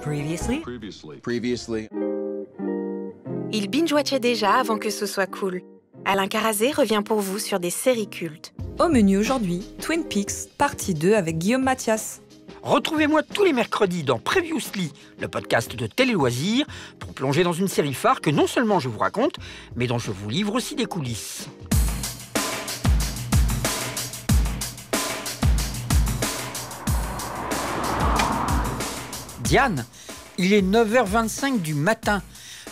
Previously. Il binge-watchait déjà avant que ce soit cool. Alain Carazé revient pour vous sur des séries cultes. Au menu aujourd'hui, Twin Peaks, partie 2 avec Guillaume Mathias. Retrouvez-moi tous les mercredis dans Previously, le podcast de Télé Loisirs, pour plonger dans une série phare que non seulement je vous raconte, mais dont je vous livre aussi des coulisses. Diane, il est 9h25 du matin.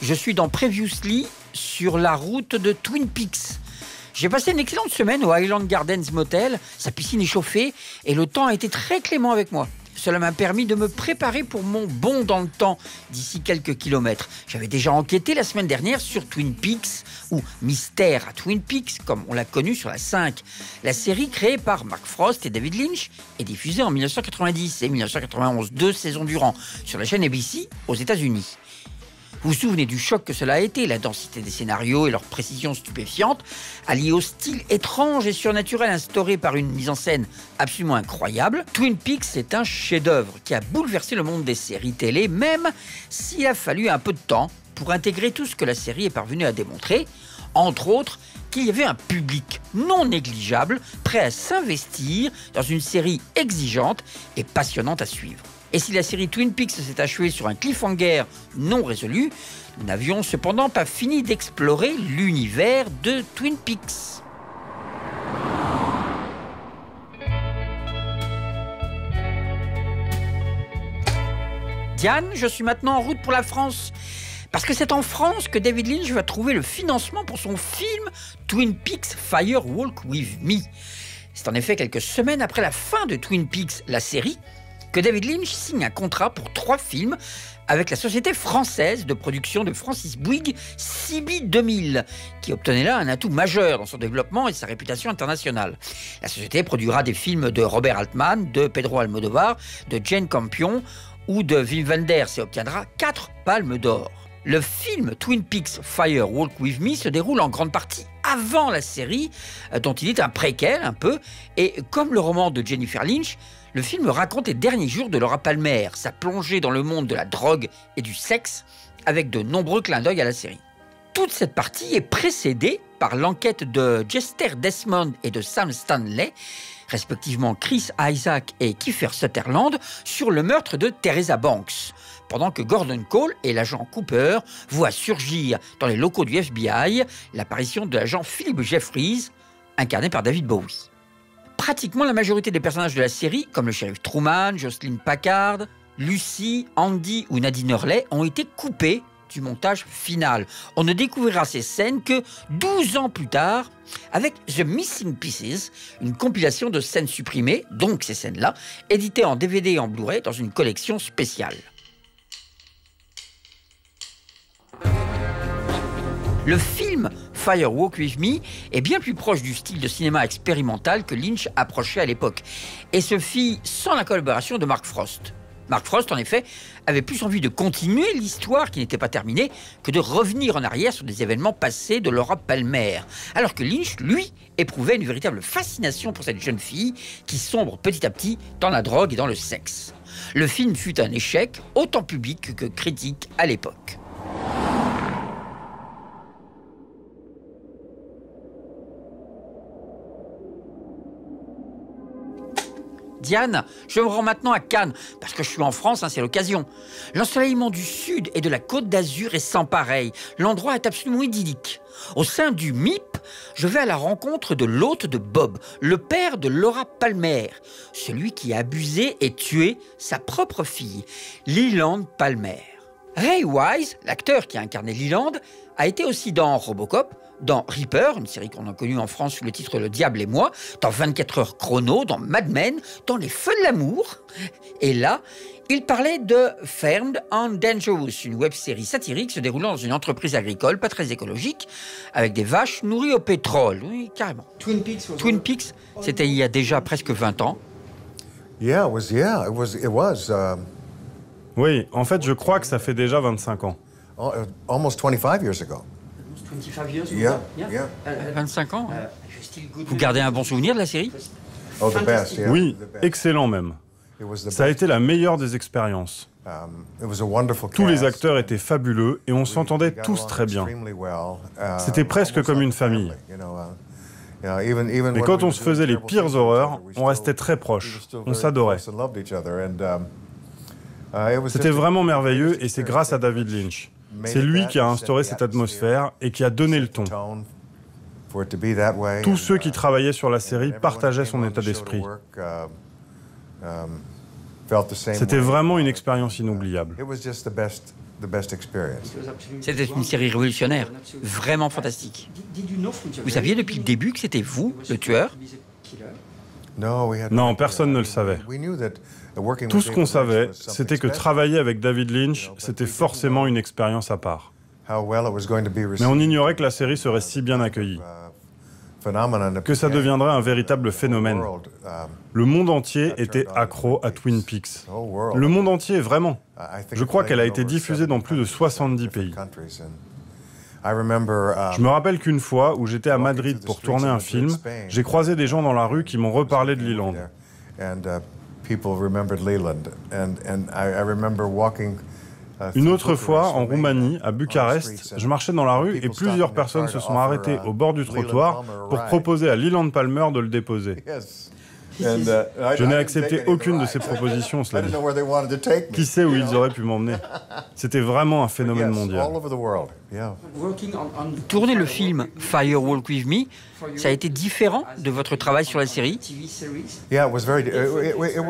Je suis dans Previously sur la route de Twin Peaks. J'ai passé une excellente semaine au Highland Gardens Motel. Sa piscine est chauffée et le temps a été très clément avec moi. Cela m'a permis de me préparer pour mon bond dans le temps d'ici quelques kilomètres. J'avais déjà enquêté la semaine dernière sur Twin Peaks, ou Mystère à Twin Peaks, comme on l'a connu sur la 5. La série créée par Mark Frost et David Lynch est diffusée en 1990 et 1991, 2 saisons durant, sur la chaîne ABC aux États-Unis. Vous vous souvenez du choc que cela a été, la densité des scénarios et leur précision stupéfiante, alliée au style étrange et surnaturel instauré par une mise en scène absolument incroyable. Twin Peaks est un chef-d'œuvre qui a bouleversé le monde des séries télé, même s'il a fallu un peu de temps pour intégrer tout ce que la série est parvenue à démontrer, entre autres qu'il y avait un public non négligeable, prêt à s'investir dans une série exigeante et passionnante à suivre. Et si la série Twin Peaks s'est achevée sur un cliffhanger non résolu, nous n'avions cependant pas fini d'explorer l'univers de Twin Peaks. Diane, je suis maintenant en route pour la France. Parce que c'est en France que David Lynch va trouver le financement pour son film Twin Peaks Fire Walk With Me. C'est en effet quelques semaines après la fin de Twin Peaks, la série, que David Lynch signe un contrat pour 3 films avec la société française de production de Francis Bouygues, CB 2000, qui obtenait là un atout majeur dans son développement et sa réputation internationale. La société produira des films de Robert Altman, de Pedro Almodovar, de Jane Campion ou de Wim Wenders et obtiendra 4 palmes d'or. Le film Twin Peaks Fire Walk With Me se déroule en grande partie avant la série, dont il est un préquel un peu, et comme le roman de Jennifer Lynch, le film raconte les derniers jours de Laura Palmer, sa plongée dans le monde de la drogue et du sexe, avec de nombreux clins d'œil à la série. Toute cette partie est précédée par l'enquête de Jester Desmond et de Sam Stanley, respectivement Chris Isaac et Kiefer Sutherland, sur le meurtre de Teresa Banks, pendant que Gordon Cole et l'agent Cooper voient surgir dans les locaux du FBI l'apparition de l'agent Philip Jeffries, incarné par David Bowie. Pratiquement la majorité des personnages de la série, comme le shérif Truman, Jocelyn Packard, Lucy, Andy ou Nadine Hurley, ont été coupés du montage final. On ne découvrira ces scènes que 12 ans plus tard, avec The Missing Pieces, une compilation de scènes supprimées, donc ces scènes-là, éditées en DVD et en Blu-ray dans une collection spéciale. Le film Fire Walk With Me est bien plus proche du style de cinéma expérimental que Lynch approchait à l'époque, et se fit sans la collaboration de Mark Frost. Mark Frost, en effet, avait plus envie de continuer l'histoire qui n'était pas terminée que de revenir en arrière sur des événements passés de Laura Palmer, alors que Lynch, lui, éprouvait une véritable fascination pour cette jeune fille qui sombre petit à petit dans la drogue et dans le sexe. Le film fut un échec, autant public que critique à l'époque. Diane, je me rends maintenant à Cannes, parce que je suis en France, c'est l'occasion. L'ensoleillement du sud et de la Côte d'Azur est sans pareil. L'endroit est absolument idyllique. Au sein du MIP, je vais à la rencontre de l'hôte de Bob, le père de Laura Palmer, celui qui a abusé et tué sa propre fille, Leland Palmer. Ray Wise, l'acteur qui a incarné Leland, a été aussi dans Robocop, dans Reaper, une série qu'on a connue en France sous le titre Le Diable et moi, dans 24 heures chrono, dans Mad Men, dans Les Feux de l'amour. Et là, il parlait de Farmed and Dangerous, une web-série satirique se déroulant dans une entreprise agricole pas très écologique, avec des vaches nourries au pétrole. Oui, carrément. Twin Peaks, c'était il y a déjà presque 20 ans. Oui, en fait, je crois que ça fait déjà 25 ans. Almost 25 years ago. 25 ans. Vous gardez un bon souvenir de la série? Oh, the best, yeah. Oui, excellent même. Ça a été la meilleure des expériences. Tous les acteurs étaient fabuleux et on s'entendait tous très bien. C'était presque comme une famille. Mais quand on se faisait les pires horreurs, on restait très proches. On s'adorait. C'était vraiment merveilleux et c'est grâce à David Lynch. C'est lui qui a instauré cette atmosphère et qui a donné le ton. Tous ceux qui travaillaient sur la série partageaient son état d'esprit. C'était vraiment une expérience inoubliable. C'était une série révolutionnaire, vraiment fantastique. Vous saviez depuis le début que c'était vous, le tueur? Non, personne ne le savait. Tout ce qu'on savait, c'était que travailler avec David Lynch, c'était forcément une expérience à part. Mais on ignorait que la série serait si bien accueillie, que ça deviendrait un véritable phénomène. Le monde entier était accro à Twin Peaks. Le monde entier, vraiment. Je crois qu'elle a été diffusée dans plus de 70 pays. Je me rappelle qu'une fois, où j'étais à Madrid pour tourner un film, j'ai croisé des gens dans la rue qui m'ont reparlé de Leland. Une autre fois, en Roumanie, à Bucarest, je marchais dans la rue et plusieurs personnes se sont arrêtées au bord du trottoir pour proposer à Leland Palmer de le déposer. Je n'ai accepté aucune de ces propositions, cela dit. Qui sait où ils auraient pu m'emmener? C'était vraiment un phénomène mondial. Tourner le film Fire Walk With Me, ça a été différent de votre travail sur la série?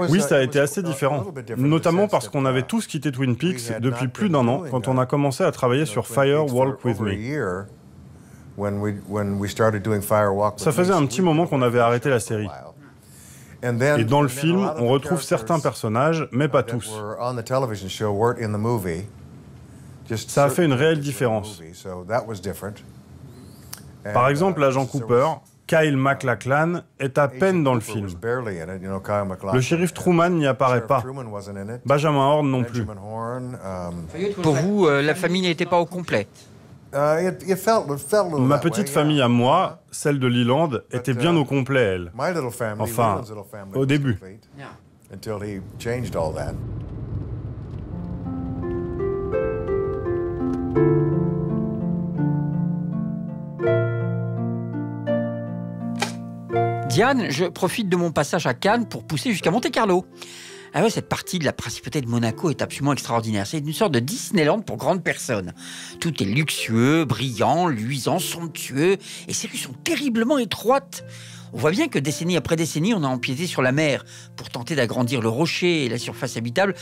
Oui, ça a été assez différent, notamment parce qu'on avait tous quitté Twin Peaks depuis plus d'1 an quand on a commencé à travailler sur Fire Walk With Me. Ça faisait un petit moment qu'on avait arrêté la série. Et dans le film, on retrouve certains personnages, mais pas tous. Ça a fait une réelle différence. Par exemple, l'agent Cooper, Kyle MacLachlan, est à peine dans le film. Le shérif Truman n'y apparaît pas. Benjamin Horne non plus. Pour vous, la famille n'était pas au complet? Ma petite famille à moi, celle de Leland, était bien au complet, elle. Enfin, au début. Diane, je profite de mon passage à Cannes pour pousser jusqu'à Monte-Carlo. Ah ouais, cette partie de la principauté de Monaco est absolument extraordinaire. C'est une sorte de Disneyland pour grandes personnes. Tout est luxueux, brillant, luisant, somptueux, et ces rues sont terriblement étroites. On voit bien que décennie après décennie, on a empiété sur la mer pour tenter d'agrandir le rocher et la surface habitable,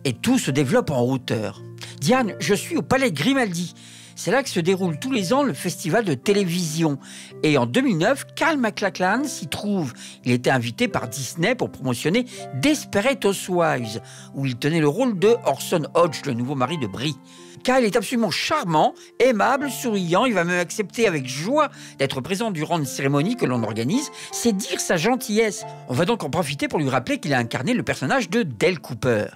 et tout se développe en hauteur. Diane, je suis au Palais Grimaldi. C'est là que se déroule tous les ans le festival de télévision. Et en 2009, Kyle MacLachlan s'y trouve. Il était invité par Disney pour promotionner Desperate Housewives, où il tenait le rôle de Orson Hodge, le nouveau mari de Brie. Kyle est absolument charmant, aimable, souriant. Il va même accepter avec joie d'être présent durant une cérémonie que l'on organise. C'est dire sa gentillesse. On va donc en profiter pour lui rappeler qu'il a incarné le personnage de Dale Cooper.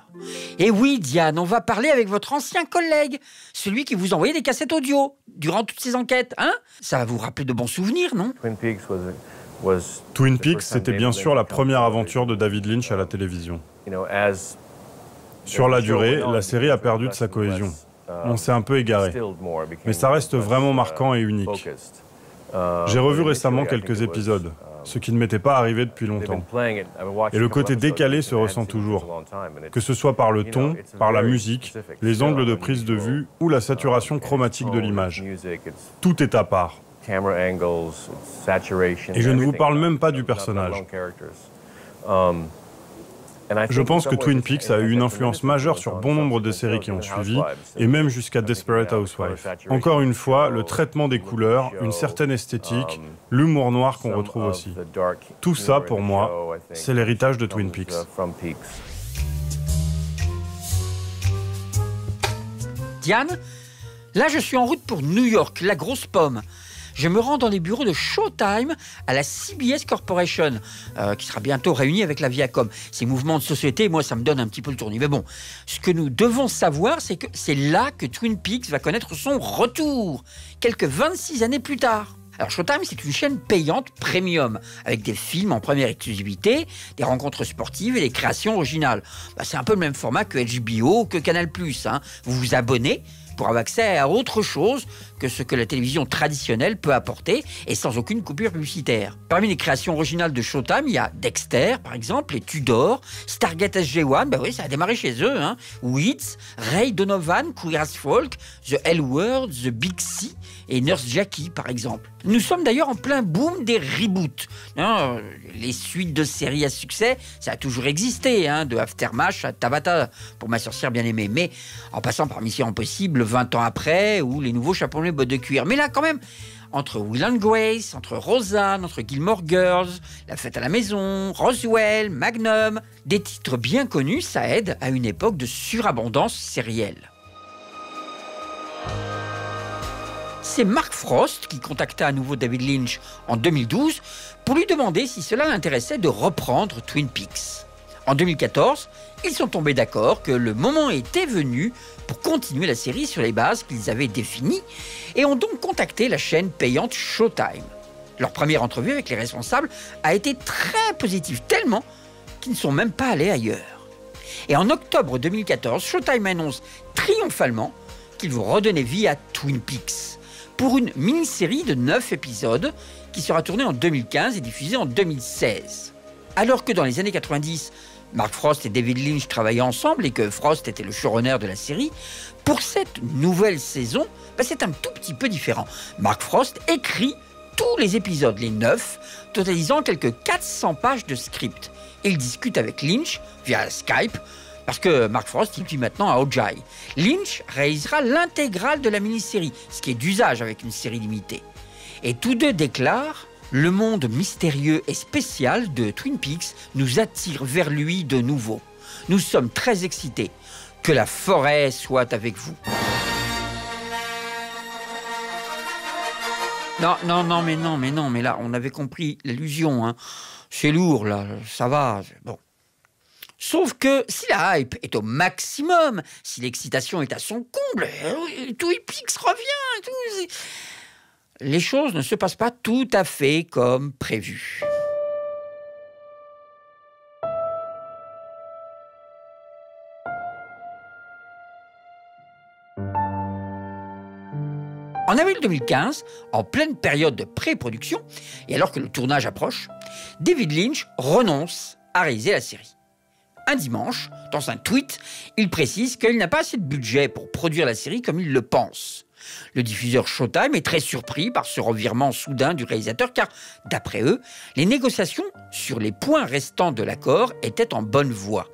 Et oui, Diane, on va parler avec votre ancien collègue, celui qui vous envoyait des cassettes audio durant toutes ces enquêtes, hein? Ça va vous rappeler de bons souvenirs, non? Twin Peaks, c'était bien sûr la première aventure de David Lynch à la télévision. Sur la durée, la série a perdu de sa cohésion. On s'est un peu égaré, mais ça reste vraiment marquant et unique. J'ai revu récemment quelques épisodes, ce qui ne m'était pas arrivé depuis longtemps. Et le côté décalé se ressent toujours, que ce soit par le ton, par la musique, les angles de prise de vue ou la saturation chromatique de l'image. Tout est à part. Et je ne vous parle même pas du personnage. Je pense que Twin Peaks a eu une influence majeure sur bon nombre de séries qui ont suivi, et même jusqu'à Desperate Housewives. Encore une fois, le traitement des couleurs, une certaine esthétique, l'humour noir qu'on retrouve aussi. Tout ça, pour moi, c'est l'héritage de Twin Peaks. Diane, là je suis en route pour New York, la grosse pomme. Je me rends dans les bureaux de Showtime à la CBS Corporation, qui sera bientôt réunie avec la Viacom. Ces mouvements de société, moi, ça me donne un petit peu le tournis. Mais bon, ce que nous devons savoir, c'est que c'est là que Twin Peaks va connaître son retour, quelques 26 années plus tard. Alors Showtime, c'est une chaîne payante premium, avec des films en première exclusivité, des rencontres sportives et des créations originales. C'est un peu le même format que HBO ou que Canal+. Vous vous abonnez pour avoir accès à autre chose que ce que la télévision traditionnelle peut apporter et sans aucune coupure publicitaire. Parmi les créations originales de Showtime, il y a Dexter, par exemple, les Tudors, Stargate SG-1, oui, ça a démarré chez eux, Weeds, Ray Donovan, Queer as Folk, The L Word, The Big C et Nurse Jackie, par exemple. Nous sommes d'ailleurs en plein boom des reboots. Les suites de séries à succès, ça a toujours existé, de Aftermath à Tabata, pour ma sorcière bien-aimée, mais en passant par Mission Impossible 20 ans après, ou les nouveaux chapeaux de bottes de cuir. Mais là, quand même, entre Will and Grace, entre Roseanne, entre Gilmore Girls, La Fête à la Maison, Roswell, Magnum, des titres bien connus, ça aide à une époque de surabondance sérielle. C'est Mark Frost qui contacta à nouveau David Lynch en 2012 pour lui demander si cela l'intéressait de reprendre Twin Peaks. En 2014, ils sont tombés d'accord que le moment était venu pour continuer la série sur les bases qu'ils avaient définies et ont donc contacté la chaîne payante Showtime. Leur première entrevue avec les responsables a été très positive, tellement qu'ils ne sont même pas allés ailleurs. Et en octobre 2014, Showtime annonce triomphalement qu'ils vont redonner vie à Twin Peaks pour une mini-série de 9 épisodes qui sera tournée en 2015 et diffusée en 2016. Alors que dans les années 90, Mark Frost et David Lynch travaillaient ensemble et que Frost était le showrunner de la série, pour cette nouvelle saison, c'est un tout petit peu différent. Mark Frost écrit tous les épisodes, les 9, totalisant quelques 400 pages de script. Il discute avec Lynch via Skype, parce que Mark Frost, il vit maintenant à Ojai. Lynch réalisera l'intégrale de la mini-série, ce qui est d'usage avec une série limitée. Et tous deux déclarent: le monde mystérieux et spécial de Twin Peaks nous attire vers lui de nouveau. Nous sommes très excités. Que la forêt soit avec vous. Non, mais là, on avait compris l'allusion. C'est lourd, là, ça va. Bon. Sauf que si la hype est au maximum, si l'excitation est à son comble, Twin Peaks revient, les choses ne se passent pas tout à fait comme prévu. En avril 2015, en pleine période de pré-production, et alors que le tournage approche, David Lynch renonce à réaliser la série. Un dimanche, dans un tweet, il précise qu'il n'a pas assez de budget pour produire la série comme il le pense. Le diffuseur Showtime est très surpris par ce revirement soudain du réalisateur car, d'après eux, les négociations sur les points restants de l'accord étaient en bonne voie.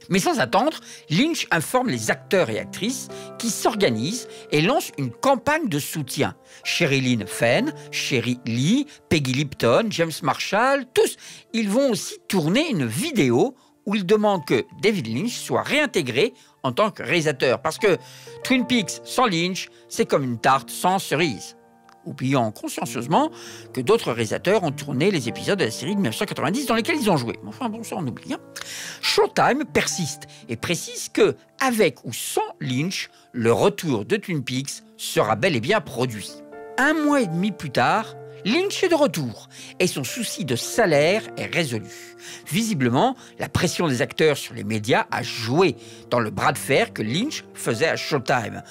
Mais sans attendre, Lynch informe les acteurs et actrices qui s'organisent et lancent une campagne de soutien. Sherilyn Fenn, Sherry Lee, Peggy Lipton, James Marshall, tous, ils vont aussi tourner une vidéo où ils demandent que David Lynch soit réintégré en tant que réalisateur. Parce que Twin Peaks sans Lynch, c'est comme une tarte sans cerise. Oubliant consciencieusement que d'autres réalisateurs ont tourné les épisodes de la série de 1990 dans lesquels ils ont joué. Enfin bon, ça on oublie. Showtime persiste et précise que, avec ou sans Lynch, le retour de Twin Peaks sera bel et bien produit. 1 mois et demi plus tard, Lynch est de retour et son souci de salaire est résolu. Visiblement, la pression des acteurs sur les médias a joué dans le bras de fer que Lynch faisait à Showtime.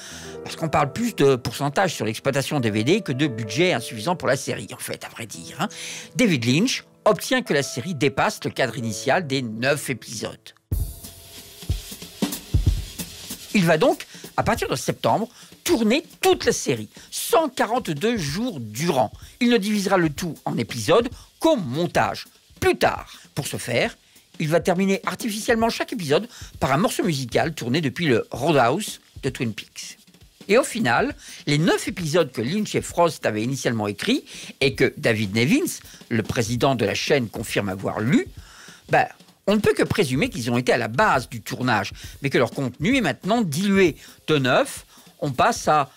Parce qu'on parle plus de pourcentage sur l'exploitation DVD que de budget insuffisant pour la série, en fait, à vrai dire. David Lynch obtient que la série dépasse le cadre initial des 9 épisodes. Il va donc, à partir de septembre, tourner toute la série, 142 jours durant. Il ne divisera le tout en épisodes qu'au montage, plus tard. Pour ce faire, il va terminer artificiellement chaque épisode par un morceau musical tourné depuis le Roadhouse de Twin Peaks. Et au final, les 9 épisodes que Lynch et Frost avaient initialement écrits et que David Nevins, le président de la chaîne, confirme avoir lu, on ne peut que présumer qu'ils ont été à la base du tournage, mais que leur contenu est maintenant dilué. De 9, on passe à...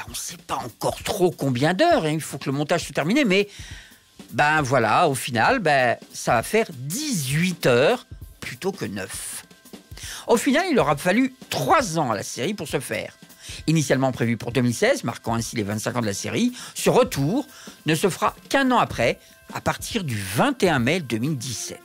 on ne sait pas encore trop combien d'heures, il faut que le montage soit terminé, mais voilà, au final, ça va faire 18 heures plutôt que 9. Au final, il aura fallu 3 ans à la série pour ce faire. Initialement prévu pour 2016, marquant ainsi les 25 ans de la série, ce retour ne se fera qu'un an après, à partir du 21 mai 2017.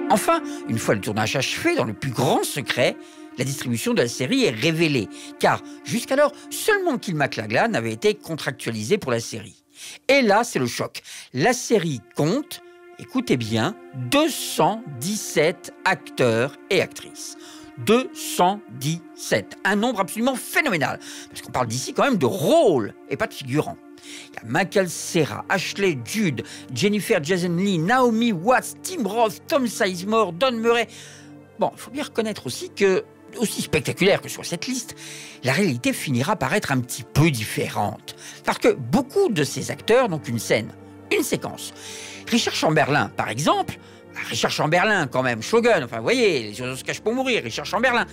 Enfin, une fois le tournage achevé, dans le plus grand secret, la distribution de la série est révélée, car jusqu'alors, seulement Kyle MacLachlan avait été contractualisé pour la série. Et là, c'est le choc. La série compte, écoutez bien, 217 acteurs et actrices. 217, un nombre absolument phénoménal, parce qu'on parle d'ici quand même de rôles et pas de figurants. Il y a Michael Cera, Ashley Judd, Jennifer Jason Leigh, Naomi Watts, Tim Roth, Tom Sizemore, Don Murray. Bon, il faut bien reconnaître aussi que, aussi spectaculaire que soit cette liste, la réalité finira par être un petit peu différente. Parce que beaucoup de ces acteurs n'ont qu'une scène, une séquence. Richard Chamberlain, par exemple, Richard Chamberlain quand même, Shogun, enfin vous voyez, les oiseaux se cachent pour mourir, Richard Chamberlain.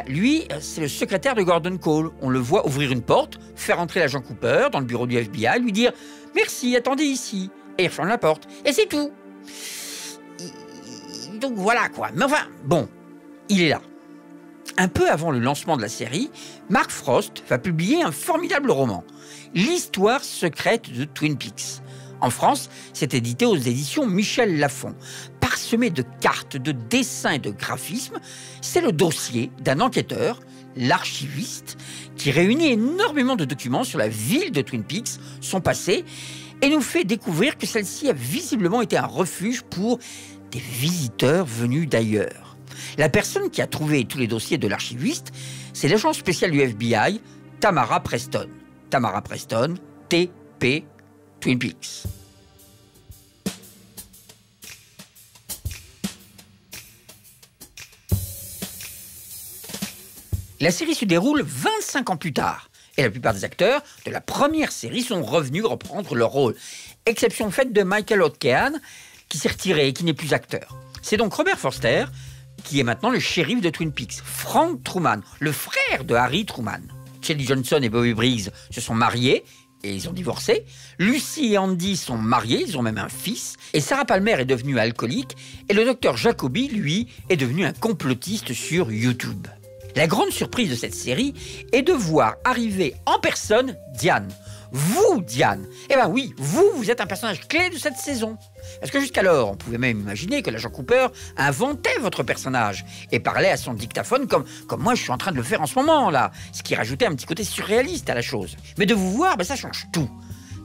Lui, c'est le secrétaire de Gordon Cole. On le voit ouvrir une porte, faire entrer l'agent Cooper dans le bureau du FBI, lui dire « Merci, attendez ici ». Et il referme la porte. Et c'est tout. Donc voilà quoi. Mais enfin, bon, il est là. Un peu avant le lancement de la série, Mark Frost va publier un formidable roman, L'histoire secrète de Twin Peaks. En France, c'est édité aux éditions Michel Lafon. Parsemé de cartes, de dessins et de graphismes, c'est le dossier d'un enquêteur, l'archiviste, qui réunit énormément de documents sur la ville de Twin Peaks, son passé, et nous fait découvrir que celle-ci a visiblement été un refuge pour des visiteurs venus d'ailleurs. La personne qui a trouvé tous les dossiers de l'archiviste, c'est l'agent spécial du FBI, Tamara Preston. Tamara Preston, TP, Twin Peaks. La série se déroule 25 ans plus tard, et la plupart des acteurs de la première série sont revenus reprendre leur rôle. Exception faite de Michael O'Keefe, qui s'est retiré et qui n'est plus acteur. C'est donc Robert Forster, qui est maintenant le shérif de Twin Peaks, Frank Truman, le frère de Harry Truman. Shelley Johnson et Bobby Briggs se sont mariés, et ils ont divorcé. Lucy et Andy sont mariés, ils ont même un fils. Et Sarah Palmer est devenue alcoolique, et le docteur Jacoby, lui, est devenu un complotiste sur YouTube. La grande surprise de cette série est de voir arriver en personne Diane. Vous, Diane. Eh bien oui, vous êtes un personnage clé de cette saison. Parce que jusqu'alors, on pouvait même imaginer que l'agent Cooper inventait votre personnage et parlait à son dictaphone comme moi je suis en train de le faire en ce moment, là. Ce qui rajoutait un petit côté surréaliste à la chose. Mais de vous voir, ça change tout.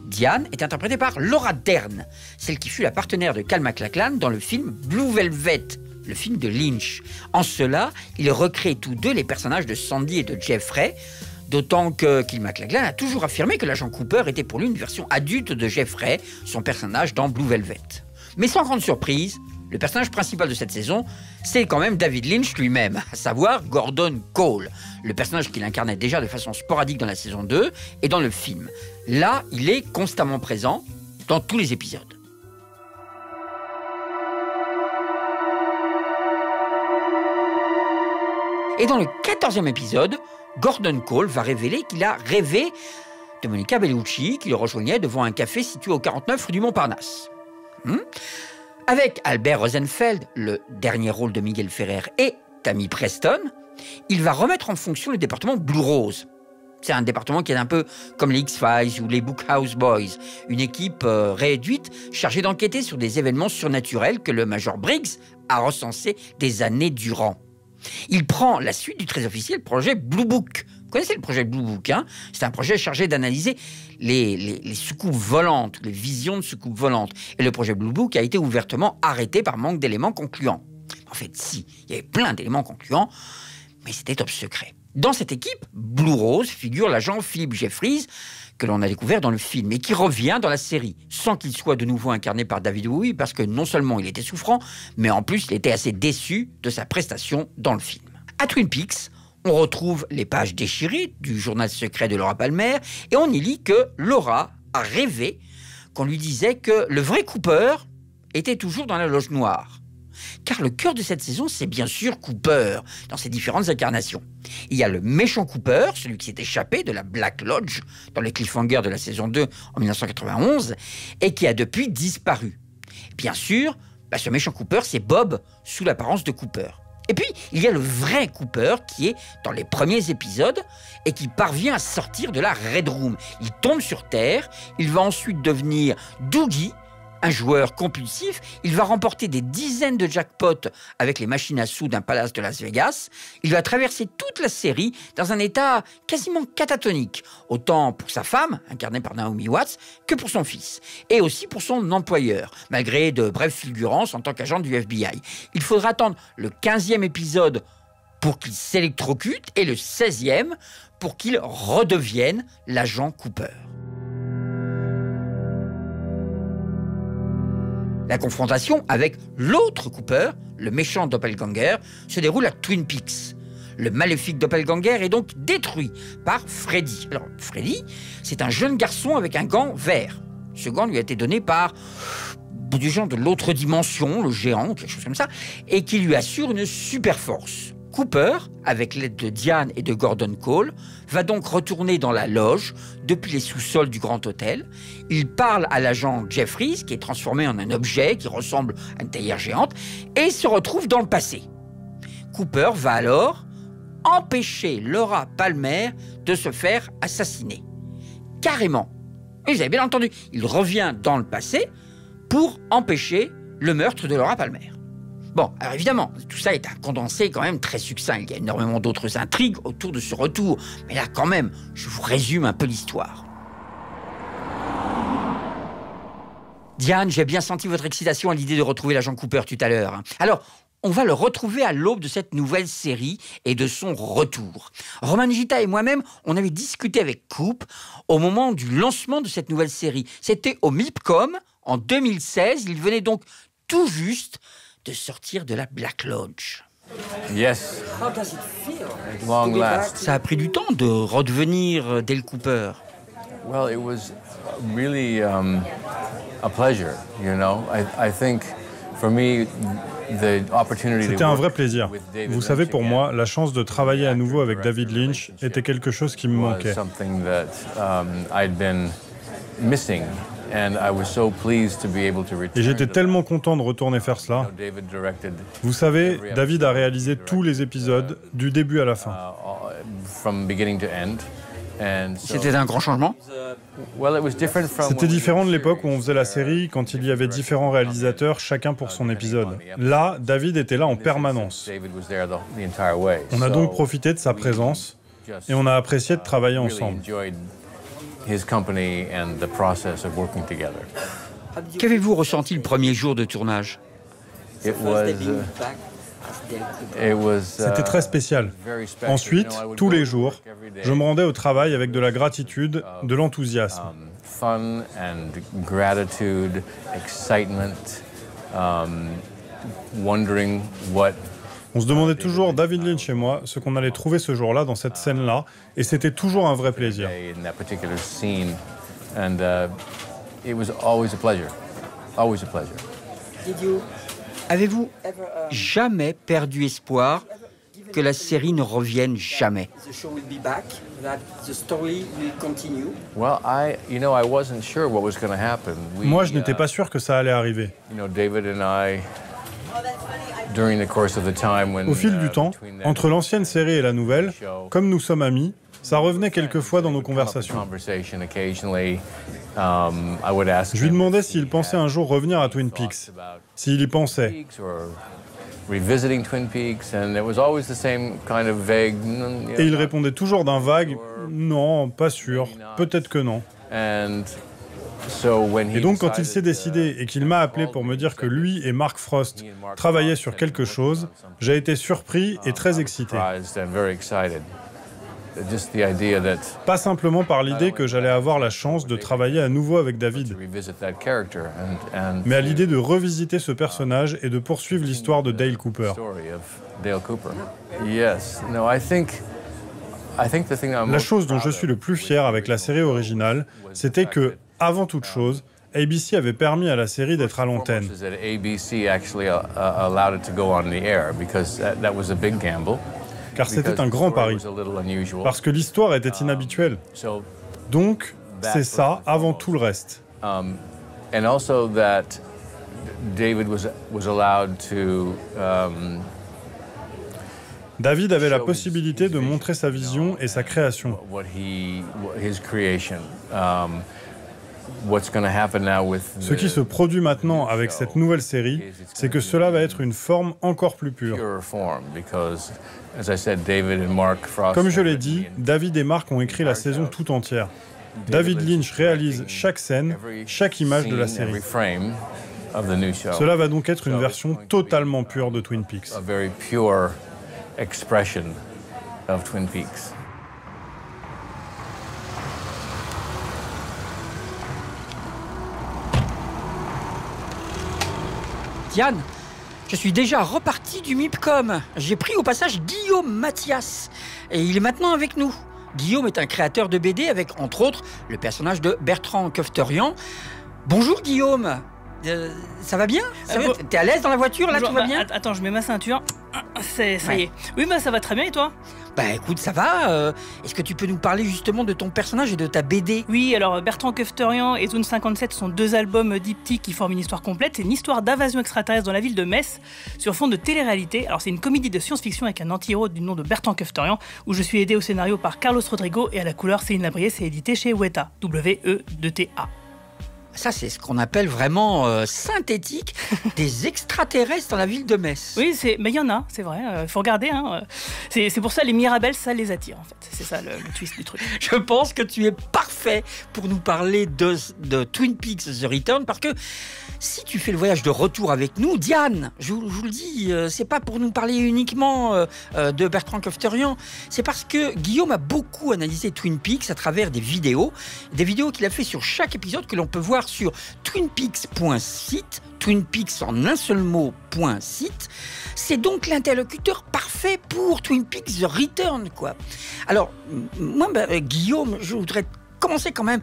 Diane est interprétée par Laura Dern, celle qui fut la partenaire de Kyle MacLachlan dans le film Blue Velvet, le film de Lynch. En cela, ils recréent tous deux les personnages de Sandy et de Jeffrey, d'autant que Kyle MacLachlan a toujours affirmé que l'agent Cooper était pour lui une version adulte de Jeffrey, son personnage dans Blue Velvet. Mais sans grande surprise, le personnage principal de cette saison, c'est quand même David Lynch lui-même, à savoir Gordon Cole, le personnage qu'il incarnait déjà de façon sporadique dans la saison 2 et dans le film. Là, il est constamment présent dans tous les épisodes. Et dans le 14e épisode, Gordon Cole va révéler qu'il a rêvé de Monica Bellucci, qui le rejoignait devant un café situé au 49 rue du Montparnasse. Avec Albert Rosenfeld, le dernier rôle de Miguel Ferrer, et Tammy Preston, il va remettre en fonction le département Blue Rose. C'est un département qui est un peu comme les X-Files ou les Bookhouse Boys, une équipe réduite chargée d'enquêter sur des événements surnaturels que le Major Briggs a recensés des années durant. Il prend la suite du très officiel projet Blue Book. Vous connaissez le projet Blue Book, hein? C'est un projet chargé d'analyser les soucoupes volantes, les visions de soucoupes volantes. Et le projet Blue Book a été ouvertement arrêté par manque d'éléments concluants. En fait, si, il y avait plein d'éléments concluants, mais c'était top secret. Dans cette équipe, Blue Rose figure l'agent Philip Jeffries, que l'on a découvert dans le film, et qui revient dans la série, sans qu'il soit de nouveau incarné par David Bowie, parce que non seulement il était souffrant, mais en plus il était assez déçu de sa prestation dans le film. À Twin Peaks, on retrouve les pages déchirées du journal secret de Laura Palmer, et on y lit que Laura a rêvé qu'on lui disait que le vrai Cooper était toujours dans la loge noire. Car le cœur de cette saison, c'est bien sûr Cooper, dans ses différentes incarnations. Il y a le méchant Cooper, celui qui s'est échappé de la Black Lodge dans les cliffhangers de la saison 2 en 1991, et qui a depuis disparu. Bien sûr, ce méchant Cooper, c'est Bob, sous l'apparence de Cooper. Et puis, il y a le vrai Cooper qui est dans les premiers épisodes et qui parvient à sortir de la Red Room. Il tombe sur Terre, il va ensuite devenir Doogie, un joueur compulsif. Il va remporter des dizaines de jackpots avec les machines à sous d'un palace de Las Vegas. Il va traverser toute la série dans un état quasiment catatonique, autant pour sa femme, incarnée par Naomi Watts, que pour son fils, et aussi pour son employeur, malgré de brèves fulgurances en tant qu'agent du FBI. Il faudra attendre le 15e épisode pour qu'il s'électrocute et le 16e pour qu'il redevienne l'agent Cooper. La confrontation avec l'autre Cooper, le méchant doppelganger, se déroule à Twin Peaks. Le maléfique doppelganger est donc détruit par Freddy. Alors, Freddy, c'est un jeune garçon avec un gant vert. Ce gant lui a été donné par des gens de l'autre dimension, le géant, quelque chose comme ça, et qui lui assure une super force. Cooper, avec l'aide de Diane et de Gordon Cole, va donc retourner dans la loge depuis les sous-sols du Grand Hôtel. Il parle à l'agent Jeffries, qui est transformé en un objet qui ressemble à une théière géante, et se retrouve dans le passé. Cooper va alors empêcher Laura Palmer de se faire assassiner. Carrément. Et vous avez bien entendu, il revient dans le passé pour empêcher le meurtre de Laura Palmer. Bon, alors évidemment, tout ça est un condensé quand même très succinct. Il y a énormément d'autres intrigues autour de ce retour. Mais là, quand même, je vous résume un peu l'histoire. Diane, j'ai bien senti votre excitation à l'idée de retrouver l'agent Cooper tout à l'heure. Alors, on va le retrouver à l'aube de cette nouvelle série et de son retour. Roman Gita et moi-même, on avait discuté avec Coop au moment du lancement de cette nouvelle série. C'était au MIPCOM en 2016. Il venait donc tout juste de sortir de la Black Lodge. Yes. Long last. Ça a pris du temps de redevenir Dale Cooper. Well, it was really a pleasure, you know. I think for me the opportunity. C'était un vrai plaisir. Vous savez, pour moi, la chance de travailler à nouveau avec David Lynch était quelque chose qui me manquait. Something that I'd been missing. Et j'étais tellement content de retourner faire cela. Vous savez, David a réalisé tous les épisodes, du début à la fin. C'était un grand changement ? C'était différent de l'époque où on faisait la série, quand il y avait différents réalisateurs, chacun pour son épisode. Là, David était là en permanence. On a donc profité de sa présence et on a apprécié de travailler ensemble. Qu'avez-vous ressenti le premier jour de tournage ? C'était très spécial. Ensuite, tous les jours, je me rendais au travail avec de la gratitude, de l'enthousiasme. On se demandait toujours, David Lynch et moi, ce qu'on allait trouver ce jour-là dans cette scène-là, et c'était toujours un vrai plaisir. Avez-vous jamais perdu espoir que la série ne revienne jamais ? Moi, je n'étais pas sûr que ça allait arriver. Au fil du temps, entre l'ancienne série et la nouvelle, comme nous sommes amis, ça revenait quelquefois dans nos conversations. Je lui demandais s'il pensait un jour revenir à Twin Peaks, s'il y pensait. Et il répondait toujours d'un vague « Non, pas sûr, peut-être que non ». Et donc, quand il s'est décidé et qu'il m'a appelé pour me dire que lui et Mark Frost travaillaient sur quelque chose, j'ai été surpris et très excité. Pas simplement par l'idée que j'allais avoir la chance de travailler à nouveau avec David, mais à l'idée de revisiter ce personnage et de poursuivre l'histoire de Dale Cooper. La chose dont je suis le plus fier avec la série originale, c'était que, avant toute chose, ABC avait permis à la série d'être à l'antenne. Car c'était un grand pari, parce que l'histoire était inhabituelle. Donc, c'est ça avant tout le reste. David was allowed to David avait la possibilité de montrer sa vision et sa création. Ce qui se produit maintenant avec cette nouvelle série, c'est que cela va être une forme encore plus pure. Comme je l'ai dit, David et Mark ont écrit la saison tout entière. David Lynch réalise chaque scène, chaque image de la série. Cela va donc être une version totalement pure de Twin Peaks. Diane, je suis déjà reparti du MIPCOM. J'ai pris au passage Guillaume Mathias et il est maintenant avec nous. Guillaume est un créateur de BD avec, entre autres, le personnage de Bertrand Koftorian. Bonjour Guillaume, ça va bien? T'es à l'aise dans la voiture, là? Tout va bien? Attends, je mets ma ceinture. Ça y est. Oui, ça va très bien, et toi? Bah écoute, ça va. Est-ce que tu peux nous parler justement de ton personnage et de ta BD? Oui, alors Bertrand Koftorian et Zone 57 sont 2 albums diptyques qui forment une histoire complète. C'est une histoire d'invasion extraterrestre dans la ville de Metz sur fond de télé-réalité. Alors c'est une comédie de science-fiction avec un anti-héros du nom de Bertrand Koftorian où je suis aidé au scénario par Carlos Rodrigo et à la couleur Céline Labrier. C'est édité chez Weta, W-E-2-T-A. Ça, c'est ce qu'on appelle vraiment synthétique des extraterrestres dans la ville de Metz. Oui, mais il y en a, c'est vrai. Il faut regarder. Hein. C'est pour ça les Mirabelles, ça les attire, en fait. C'est ça le twist du truc. Je pense que tu es parfait pour nous parler de Twin Peaks The Return, parce que si tu fais le voyage de retour avec nous, Diane, je vous le dis, c'est pas pour nous parler uniquement de Bertrand Koftorian, c'est parce que Guillaume a beaucoup analysé Twin Peaks à travers des vidéos qu'il a fait sur chaque épisode que l'on peut voir sur twinpeaks.site, Twin Peaks en un seul mot.site. C'est donc l'interlocuteur parfait pour Twin Peaks The Return, quoi. Alors, moi, Guillaume, je voudrais commencer quand même.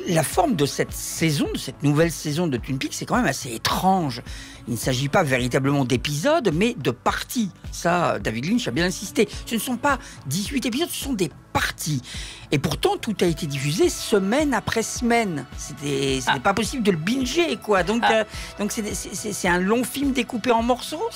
La forme de cette saison, de cette nouvelle saison de Twin Peaks, c'est quand même assez étrange. Il ne s'agit pas véritablement d'épisodes, mais de parties. Ça, David Lynch a bien insisté. Ce ne sont pas 18 épisodes, ce sont des parties. Et pourtant, tout a été diffusé semaine après semaine. C'était pas possible de le binger, quoi. Donc c'est un long film découpé en morceaux.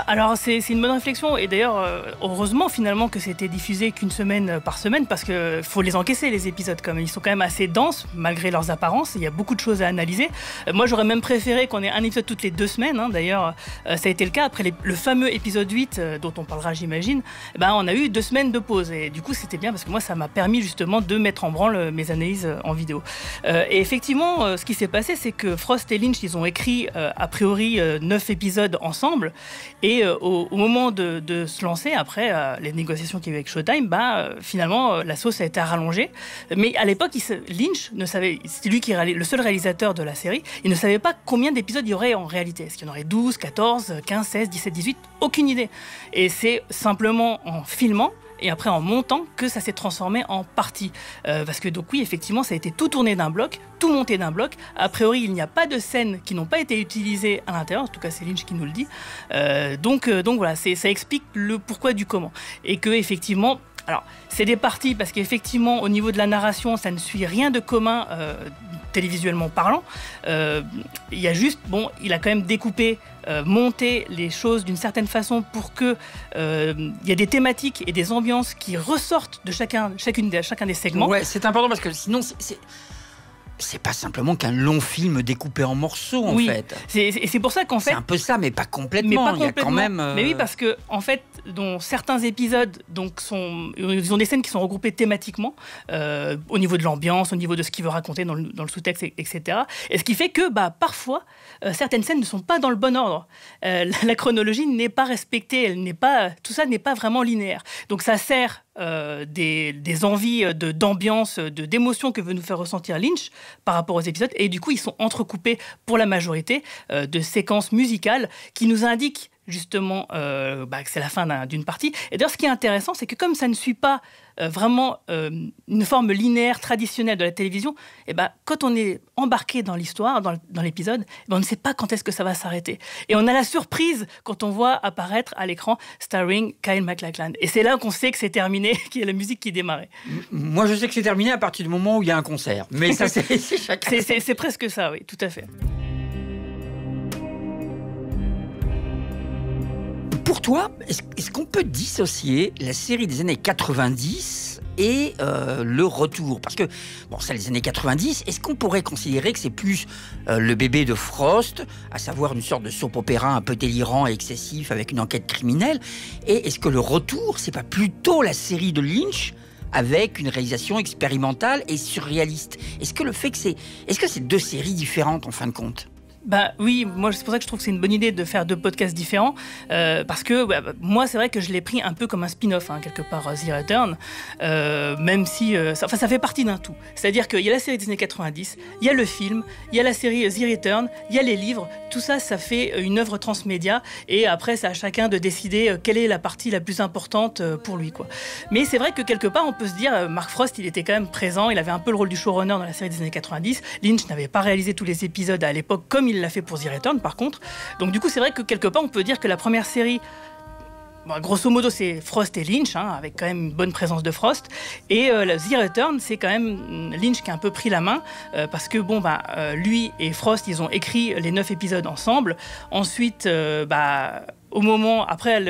Alors, c'est une bonne réflexion. Et d'ailleurs, heureusement, finalement, que c'était diffusé qu'une semaine par semaine, parce qu'il faut les encaisser, les épisodes, quand même. Ils sont quand même assez denses, malgré leurs apparences. Il y a beaucoup de choses à analyser. Moi, j'aurais même préféré qu'on ait un épisode toutes les 2 semaines. Hein. D'ailleurs, ça a été le cas. Après le fameux épisode 8, dont on parlera, j'imagine, on a eu 2 semaines de pause. Et du coup, c'était bien, parce que moi, ça m'a permis justement de mettre en branle mes analyses en vidéo. Et effectivement, ce qui s'est passé, c'est que Frost et Lynch, ils ont écrit a priori 9 épisodes ensemble. Et au moment de se lancer, après les négociations qu'il y a eu avec Showtime, finalement, la sauce a été rallongée. Mais à l'époque, Lynch ne savait, c'est lui qui est le seul réalisateur de la série, il ne savait pas combien d'épisodes il y aurait en réalité. Est-ce qu'il y en aurait 12, 14, 15, 16, 17, 18 ? Aucune idée. Et c'est simplement en filmant et après en montant que ça s'est transformé en partie. Parce que donc oui, effectivement, ça a été tout tourné d'un bloc, tout monté d'un bloc. A priori, il n'y a pas de scènes qui n'ont pas été utilisées à l'intérieur. En tout cas, c'est Lynch qui nous le dit. Donc voilà, ça explique le pourquoi du comment. Et que effectivement, alors c'est des parties parce qu'effectivement, au niveau de la narration, ça ne suit rien de commun télévisuellement parlant. Il y a juste, il a quand même découpé, monté les choses d'une certaine façon pour que il y a des thématiques et des ambiances qui ressortent de chacun des segments. Ouais, c'est important parce que sinon c'est pas simplement qu'un long film découpé en morceaux, en fait. C'est pour ça qu'en fait... C'est un peu ça, mais pas complètement. Il y a quand même... Mais oui, parce que, en fait, dans certains épisodes, ils ont des scènes qui sont regroupées thématiquement, au niveau de l'ambiance, au niveau de ce qu'il veut raconter dans le sous-texte, etc. Et ce qui fait que, parfois, certaines scènes ne sont pas dans le bon ordre. La chronologie n'est pas respectée, tout ça n'est pas vraiment linéaire. Donc ça sert des envies d'ambiance, d'émotion que veut nous faire ressentir Lynch par rapport aux épisodes, et du coup ils sont entrecoupés pour la majorité de séquences musicales qui nous indiquent justement que c'est la fin d'une partie. Et d'ailleurs ce qui est intéressant, c'est que comme ça ne suit pas vraiment une forme linéaire traditionnelle de la télévision, quand on est embarqué dans l'histoire, dans l'épisode, on ne sait pas quand est-ce que ça va s'arrêter. Et on a la surprise quand on voit apparaître à l'écran starring Kyle MacLachlan. Et c'est là qu'on sait que c'est terminé, qu'il y a la musique qui démarrait. Moi, je sais que c'est terminé à partir du moment où il y a un concert. Mais ça, c'est chacun. C'est presque ça, oui, tout à fait. Pour Pour toi, est-ce qu'on peut dissocier la série des années 90 et le retour? Parce que, bon, ça, les années 90, est-ce qu'on pourrait considérer que c'est plus le bébé de Frost, à savoir une sorte de soap-opéra un peu délirant et excessif avec une enquête criminelle? Et est-ce que le retour, c'est pas plutôt la série de Lynch avec une réalisation expérimentale et surréaliste? Est-ce que c'est deux séries différentes en fin de compte? Bah oui, moi c'est pour ça que je trouve que c'est une bonne idée de faire deux podcasts différents, parce que moi c'est vrai que je l'ai pris un peu comme un spin-off, quelque part, The Return, même si ça fait partie d'un tout. C'est-à-dire qu'il y a la série des années 90, il y a le film, il y a la série The Return, il y a les livres, tout ça, ça fait une œuvre transmédia, et après c'est à chacun de décider quelle est la partie la plus importante pour lui, quoi. Mais c'est vrai que quelque part on peut se dire, Mark Frost il était quand même présent, il avait un peu le rôle du showrunner dans la série des années 90, Lynch n'avait pas réalisé tous les épisodes à l'époque comme il l'a fait pour The Return par contre. Donc du coup c'est vrai que quelque part on peut dire que la première série, grosso modo c'est Frost et Lynch, avec quand même une bonne présence de Frost, et The Return c'est quand même Lynch qui a un peu pris la main, parce que lui et Frost ils ont écrit les 9 épisodes ensemble. Ensuite au moment, après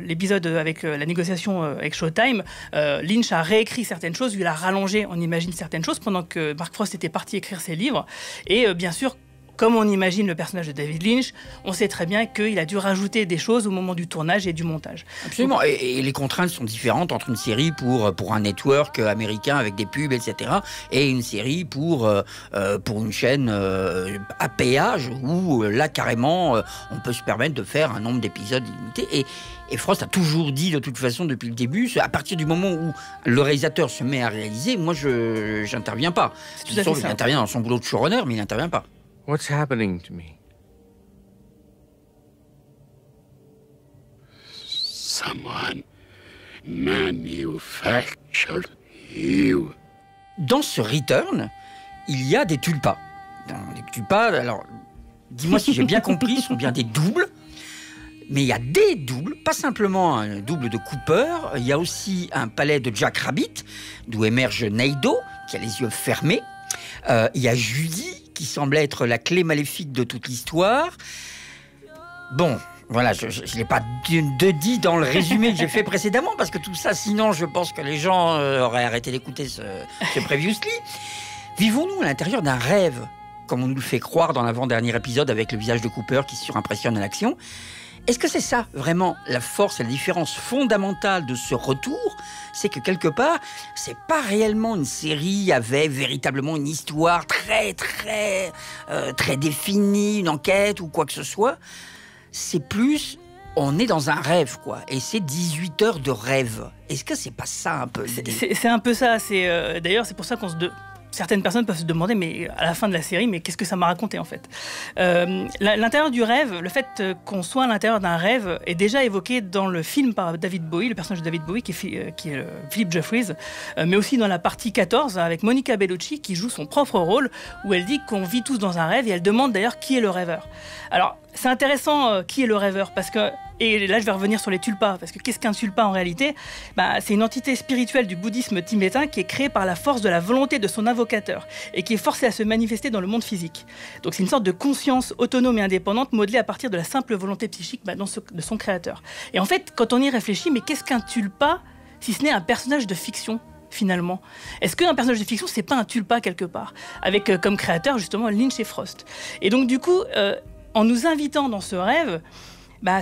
l'épisode avec la négociation avec Showtime, Lynch a réécrit certaines choses, il a rallongé, on imagine, certaines choses pendant que Mark Frost était parti écrire ses livres. Et bien sûr, comme on imagine le personnage de David Lynch, on sait très bien qu'il a dû rajouter des choses au moment du tournage et du montage. Absolument, et les contraintes sont différentes entre une série pour un network américain avec des pubs, etc., et une série pour une chaîne à péage, où là, carrément, on peut se permettre de faire un nombre d'épisodes limité. Et Frost a toujours dit, de toute façon, depuis le début, à partir du moment où le réalisateur se met à réaliser, moi, je n'interviens pas. Il intervient dans son boulot de showrunner, mais il n'intervient pas. What's happening to me? Someone manufactured you. Dans ce Return, il y a des tulpas. Les tulpas, alors, dis-moi si j'ai bien compris, ce sont bien des doubles. Mais il y a des doubles, pas simplement un double de Cooper, il y a aussi un palais de Jack Rabbit, d'où émerge Neido, qui a les yeux fermés. Il y a Judy, qui semble être la clé maléfique de toute l'histoire. Bon, voilà, je ne l'ai pas dit dans le résumé que j'ai fait précédemment, parce que tout ça, sinon, je pense que les gens auraient arrêté d'écouter ce Previously. Vivons-nous à l'intérieur d'un rêve, comme on nous le fait croire dans l'avant-dernier épisode avec le visage de Cooper qui surimpressionne à l'action? Est-ce que c'est ça, vraiment, la force et la différence fondamentale de ce retour? C'est que, quelque part, c'est pas réellement une série avec véritablement une histoire très définie, une enquête ou quoi que ce soit. C'est plus, on est dans un rêve, quoi. Et c'est 18 heures de rêve. Est-ce que c'est pas ça, un peu l'idée? C'est un peu ça. D'ailleurs, c'est pour ça certaines personnes peuvent se demander, mais à la fin de la série, mais qu'est-ce que ça m'a raconté en fait? L'intérieur du rêve, le fait qu'on soit à l'intérieur d'un rêve est déjà évoqué dans le film par David Bowie, le personnage de David Bowie qui est Philip Jeffries, mais aussi dans la partie 14 avec Monica Bellucci qui joue son propre rôle, où elle dit qu'on vit tous dans un rêve et elle demande d'ailleurs qui est le rêveur. Alors c'est intéressant qui est le rêveur, parce que, et là je vais revenir sur les tulpas, parce que qu'est-ce qu'un tulpa en réalité? C'est une entité spirituelle du bouddhisme tibétain qui est créée par la force de la volonté de son invocateur et qui est forcée à se manifester dans le monde physique. Donc c'est une sorte de conscience autonome et indépendante modelée à partir de la simple volonté psychique de son créateur. Et en fait, quand on y réfléchit, mais qu'est-ce qu'un tulpa si ce n'est un personnage de fiction? Finalement, est-ce qu'un personnage de fiction, c'est pas un tulpa quelque part, avec comme créateur justement Lynch et Frost? Et donc du coup, en nous invitant dans ce rêve,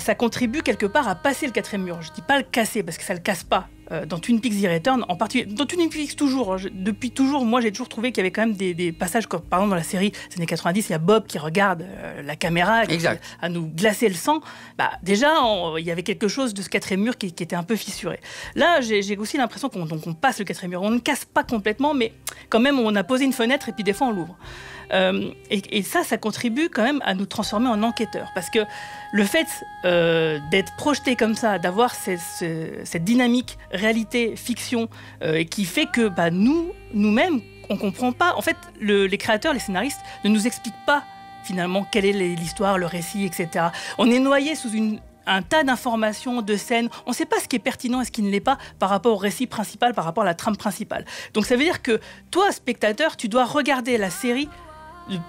ça contribue quelque part à passer le 4e mur. Je dis pas le casser, parce que ça le casse pas. Dans Twin Peaks The Return, en particulier, dans Twin Peaks toujours, depuis toujours, moi j'ai toujours trouvé qu'il y avait quand même des passages, comme par exemple dans la série des années 90, il y a Bob qui regarde la caméra, à nous glacer le sang. Déjà, il y avait quelque chose de ce 4e mur qui était un peu fissuré. Là, j'ai aussi l'impression qu'on passe le 4e mur. On ne le casse pas complètement, mais quand même, on a posé une fenêtre et puis des fois on l'ouvre. Et ça contribue quand même à nous transformer en enquêteurs, parce que le fait d'être projeté comme ça, d'avoir cette dynamique réalité-fiction qui fait que nous-mêmes, on ne comprend pas. En fait, les créateurs, les scénaristes ne nous expliquent pas finalement quelle est l'histoire, le récit, etc. On est noyé sous un tas d'informations, de scènes. On ne sait pas ce qui est pertinent et ce qui ne l'est pas par rapport au récit principal, par rapport à la trame principale. Donc ça veut dire que toi, spectateur, tu dois regarder la série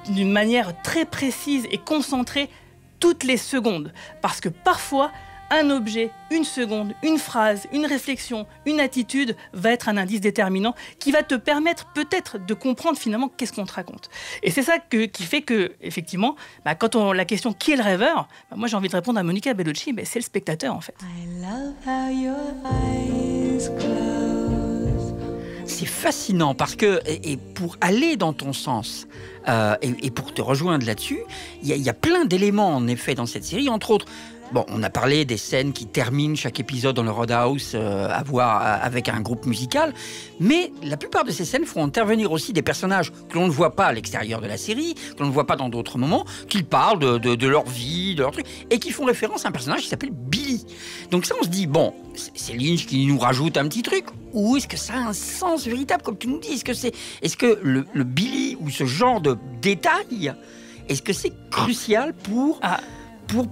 d'une manière très précise et concentrée toutes les secondes. Parce que parfois, un objet, une seconde, une phrase, une réflexion, une attitude va être un indice déterminant qui va te permettre peut-être de comprendre finalement qu'est-ce qu'on te raconte. Et c'est ça qui fait que, effectivement, quand la question qui est le rêveur, moi j'ai envie de répondre à Monica Bellucci, c'est le spectateur en fait. I love how your eyes close. C'est fascinant parce que, et pour aller dans ton sens, et pour te rejoindre là-dessus, il y a plein d'éléments en effet dans cette série, entre autres. Bon, on a parlé des scènes qui terminent chaque épisode dans le Roadhouse à voir avec un groupe musical, mais la plupart de ces scènes font intervenir aussi des personnages que l'on ne voit pas à l'extérieur de la série, que l'on ne voit pas dans d'autres moments, qui parlent de leur vie, de leur truc, et qui font référence à un personnage qui s'appelle Billy. Donc ça, on se dit, bon, c'est Lynch qui nous rajoute un petit truc, ou est-ce que ça a un sens véritable, comme tu nous dis? Est-ce que le Billy, ou ce genre de détails, est-ce que c'est crucial pour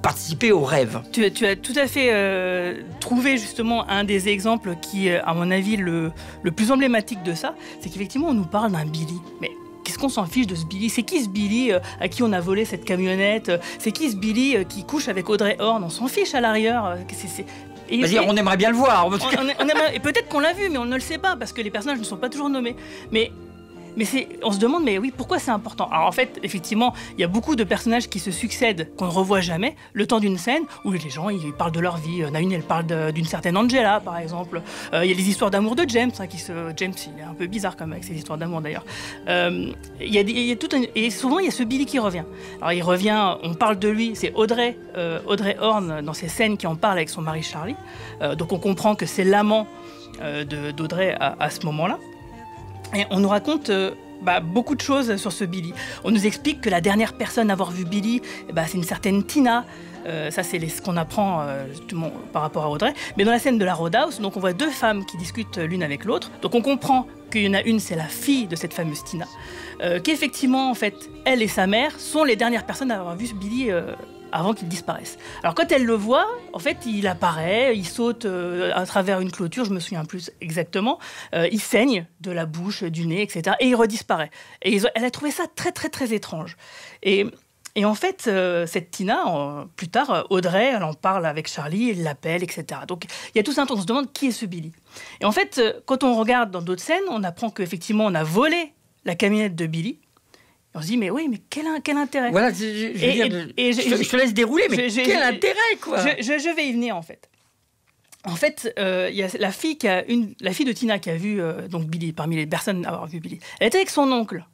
participer au rêve? Tu as tout à fait trouvé justement un des exemples qui, à mon avis, le plus emblématique de ça, c'est qu'effectivement on nous parle d'un Billy. Mais qu'est-ce qu'on s'en fiche de ce Billy? C'est qui ce Billy à qui on a volé cette camionnette? C'est qui ce Billy qui couche avec Audrey Horne? On s'en fiche à l'arrière. Vas-y, on aimerait bien le voir. Et peut-être qu'on l'a vu, mais on ne le sait pas parce que les personnages ne sont pas toujours nommés. Mais on se demande, mais oui, pourquoi c'est important? Alors en fait, effectivement, il y a beaucoup de personnages qui se succèdent, qu'on ne revoit jamais, le temps d'une scène où les gens ils parlent de leur vie. Une, elle parle d'une certaine Angela, par exemple. Il y a les histoires d'amour de James, James, il est un peu bizarre quand même avec ses histoires d'amour d'ailleurs. Et souvent, il y a ce Billy qui revient. Alors il revient, on parle de lui, c'est Audrey Horne dans ces scènes qui en parle avec son mari Charlie. Donc on comprend que c'est l'amant d'Audrey à ce moment-là. Et on nous raconte beaucoup de choses sur ce Billy. On nous explique que la dernière personne à avoir vu Billy, c'est une certaine Tina. Ça, c'est ce qu'on apprend justement par rapport à Audrey. Mais dans la scène de la Roadhouse, donc on voit deux femmes qui discutent l'une avec l'autre. Donc on comprend qu'il y en a une, c'est la fille de cette fameuse Tina, qu'effectivement, en fait, elle et sa mère sont les dernières personnes à avoir vu ce Billy avant qu'il disparaisse. Alors quand elle le voit, en fait, il apparaît, il saute à travers une clôture, je me souviens plus exactement, il saigne de la bouche, du nez, etc. Et il redisparaît. Et elle a trouvé ça très, très, très étrange. Et en fait, cette Tina, plus tard, Audrey, elle en parle avec Charlie, elle l'appelle, etc. Donc il y a tout ça, on se demande qui est ce Billy. Et en fait, quand on regarde dans d'autres scènes, on apprend qu'effectivement, on a volé la camionnette de Billy. On se dit, mais oui, mais quel intérêt? Voilà, je te laisse dérouler, mais quel intérêt, quoi? Je vais y venir, en fait. En fait, il y a la fille de Tina qui a vu donc Billy, parmi les personnes à avoir vu Billy. Elle était avec son oncle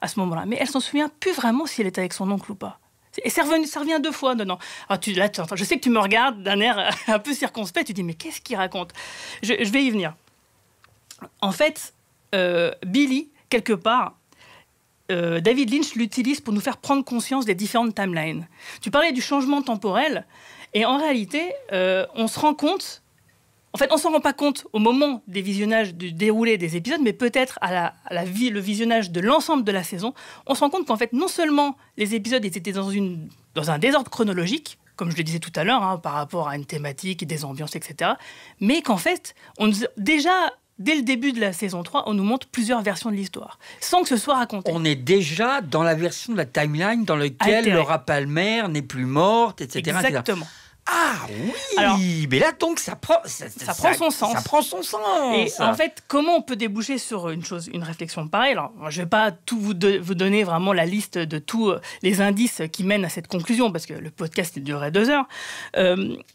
à ce moment-là, mais elle s'en souvient plus vraiment si elle était avec son oncle ou pas. Et ça revient deux fois dedans. Alors je sais que tu me regardes d'un air un peu circonspect, tu te dis, mais qu'est-ce qu'il raconte? Je vais y venir. En fait, Billy, quelque part, David Lynch l'utilise pour nous faire prendre conscience des différentes timelines. Tu parlais du changement temporel, et en réalité, on se rend compte, en fait, on s'en rend pas compte au moment des visionnages, du déroulé des épisodes, mais peut-être le visionnage de l'ensemble de la saison, on se rend compte qu'en fait, non seulement les épisodes étaient dans un désordre chronologique, comme je le disais tout à l'heure, par rapport à une thématique, des ambiances, etc., mais qu'en fait, dès le début de la saison 3, on nous montre plusieurs versions de l'histoire, sans que ce soit raconté. On est déjà dans la version de la timeline dans laquelle Laura Palmer n'est plus morte, etc. Exactement. Etc. Ah oui. Alors, mais là, donc, ça prend son sens. Ça prend son sens. Et en fait, comment on peut déboucher sur une réflexion pareille? Alors, je ne vais pas tout vous donner vraiment la liste de tous les indices qui mènent à cette conclusion, parce que le podcast durerait 2 heures.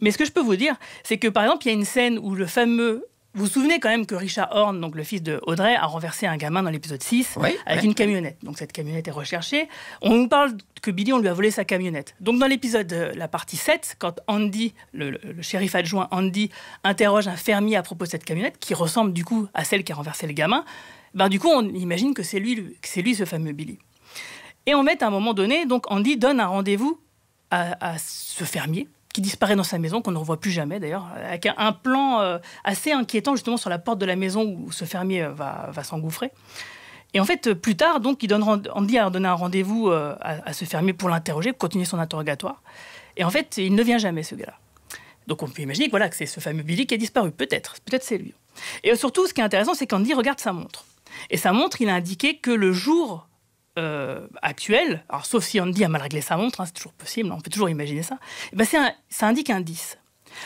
Mais ce que je peux vous dire, c'est que, par exemple, il y a une scène où le fameux... Vous vous souvenez quand même que Richard Horne, donc le fils de Audrey, a renversé un gamin dans l'épisode 6 avec une camionnette. Donc cette camionnette est recherchée. On nous parle que Billy, on lui a volé sa camionnette. Donc dans l'épisode, la partie 7, quand Andy, le shérif adjoint Andy, interroge un fermier à propos de cette camionnette, qui ressemble du coup à celle qui a renversé le gamin, du coup on imagine que c'est lui ce fameux Billy. Et en fait, à un moment donné, donc Andy donne un rendez-vous à ce fermier, qui disparaît dans sa maison, qu'on ne revoit plus jamais d'ailleurs, avec un plan assez inquiétant justement sur la porte de la maison où ce fermier va s'engouffrer. Et en fait, plus tard, donc, Andy a donné un rendez-vous à ce fermier pour l'interroger, pour continuer son interrogatoire. Et en fait, il ne vient jamais, ce gars-là. Donc on peut imaginer que c'est ce fameux Billy qui a disparu. Peut-être c'est lui. Et surtout, ce qui est intéressant, c'est qu'Andy regarde sa montre. Et sa montre, il a indiqué que le jour actuel, alors sauf si Andy a mal réglé sa montre, c'est toujours possible, on peut toujours imaginer ça, ça indique un 10.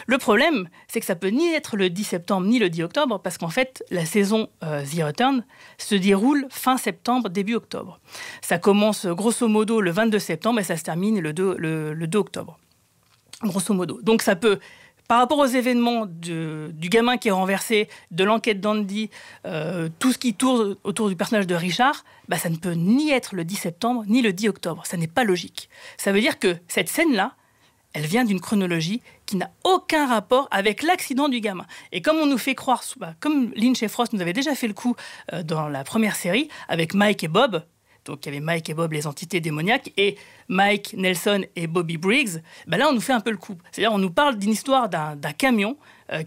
Le problème, c'est que ça peut ni être le 10 septembre ni le 10 octobre, parce qu'en fait, la saison The Return se déroule fin septembre, début octobre. Ça commence grosso modo le 22 septembre et ça se termine le 2 octobre. Grosso modo. Donc ça peut, par rapport aux événements du gamin qui est renversé, de l'enquête d'Andy, tout ce qui tourne autour du personnage de Richard, ça ne peut ni être le 10 septembre ni le 10 octobre. Ça n'est pas logique. Ça veut dire que cette scène-là, elle vient d'une chronologie qui n'a aucun rapport avec l'accident du gamin. Et comme on nous fait croire, comme Lynch et Frost nous avaient déjà fait le coup dans la première série, avec Mike et Bob, donc il y avait Mike et Bob, les entités démoniaques, et Mike, Nelson et Bobby Briggs, là on nous fait un peu le coup. C'est-à-dire on nous parle d'une histoire d'un camion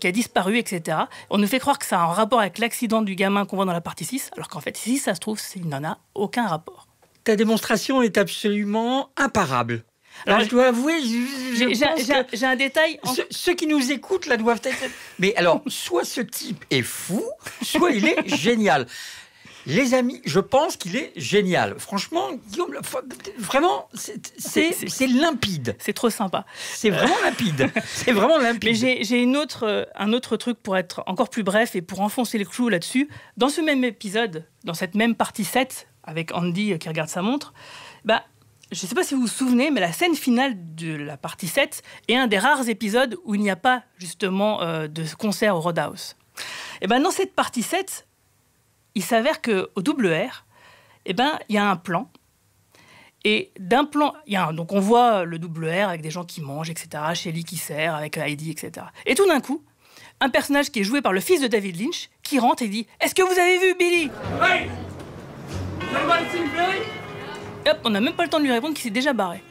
qui a disparu, etc. On nous fait croire que ça a un rapport avec l'accident du gamin qu'on voit dans la partie 6, alors qu'en fait, si ça se trouve, il n'en a aucun rapport. Ta démonstration est absolument imparable. Alors, je dois avouer, j'ai un détail. Ceux qui nous écoutent, là, doivent être... Mais alors, soit ce type est fou, soit il est génial. Les amis, je pense qu'il est génial. Franchement, Guillaume, vraiment, c'est limpide. C'est trop sympa. C'est vraiment limpide. C'est vraiment limpide. Mais j'ai un autre truc pour être encore plus bref et pour enfoncer le clou là-dessus. Dans ce même épisode, dans cette même partie 7, avec Andy qui regarde sa montre, je ne sais pas si vous vous souvenez, mais la scène finale de la partie 7 est un des rares épisodes où il n'y a pas, justement, de concert au Roadhouse. Et dans cette partie 7, il s'avère qu'au WR, il y a un plan. Et d'un plan, donc on voit le WR avec des gens qui mangent, etc., Shelly qui sert, avec Heidi, etc. Et tout d'un coup, un personnage qui est joué par le fils de David Lynch, qui rentre et dit « Est-ce que vous avez vu Billy ?» Hey! Everybody seen Billy? Et hop, on n'a même pas le temps de lui répondre qu'il s'est déjà barré.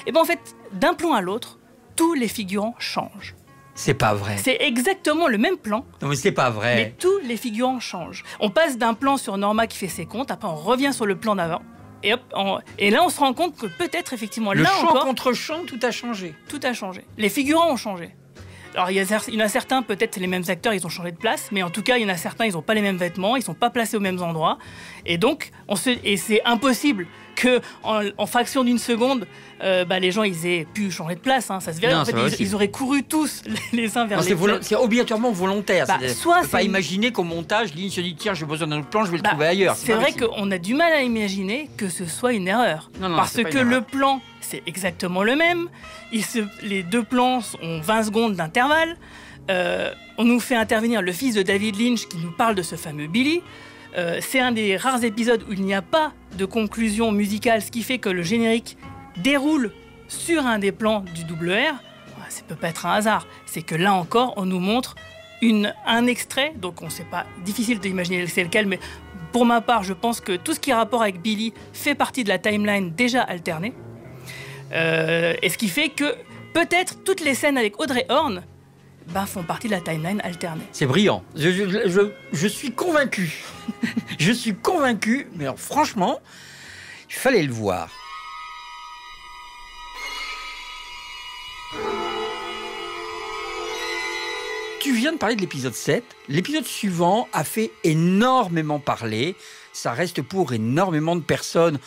Et en fait, d'un plan à l'autre, tous les figurants changent. C'est pas vrai. C'est exactement le même plan. Non mais c'est pas vrai. Mais tous les figurants changent. On passe d'un plan sur Norma qui fait ses comptes, après on revient sur le plan d'avant. Et, hop, et là on se rend compte que peut-être effectivement le là chant encore... contre chant, tout a changé. Tout a changé. Les figurants ont changé. Alors il y en a certains, peut-être les mêmes acteurs, ils ont changé de place, mais en tout cas il y en a certains, ils n'ont pas les mêmes vêtements, ils sont pas placés aux mêmes endroits. Et donc, c'est impossible qu'en fraction d'une seconde, les gens ils aient pu changer de place. Ça se verrait. Non, en fait, ils auraient couru tous les uns vers les autres. C'est obligatoirement volontaire. Soit on ne peut pas imaginer qu'au montage, Lynch se dit tiens, j'ai besoin d'un autre plan, je vais le trouver ailleurs. C'est vrai qu'on a du mal à imaginer que ce soit une erreur. Non, parce que le plan, c'est exactement le même. Les deux plans ont 20 secondes d'intervalle. On nous fait intervenir le fils de David Lynch qui nous parle de ce fameux Billy. C'est un des rares épisodes où il n'y a pas de conclusion musicale, ce qui fait que le générique déroule sur un des plans du WR. Ça ne peut pas être un hasard. C'est que là encore, on nous montre un extrait, donc on ne sait pas, difficile d'imaginer c'est lequel, mais pour ma part, je pense que tout ce qui a rapport avec Billy fait partie de la timeline déjà alternée. Et ce qui fait que peut-être toutes les scènes avec Audrey Horne font partie de la timeline alternée. C'est brillant. Je suis convaincu. Je suis convaincu. Mais alors, franchement, il fallait le voir. Tu viens de parler de l'épisode 7. L'épisode suivant a fait énormément parler. Ça reste pour énormément de personnes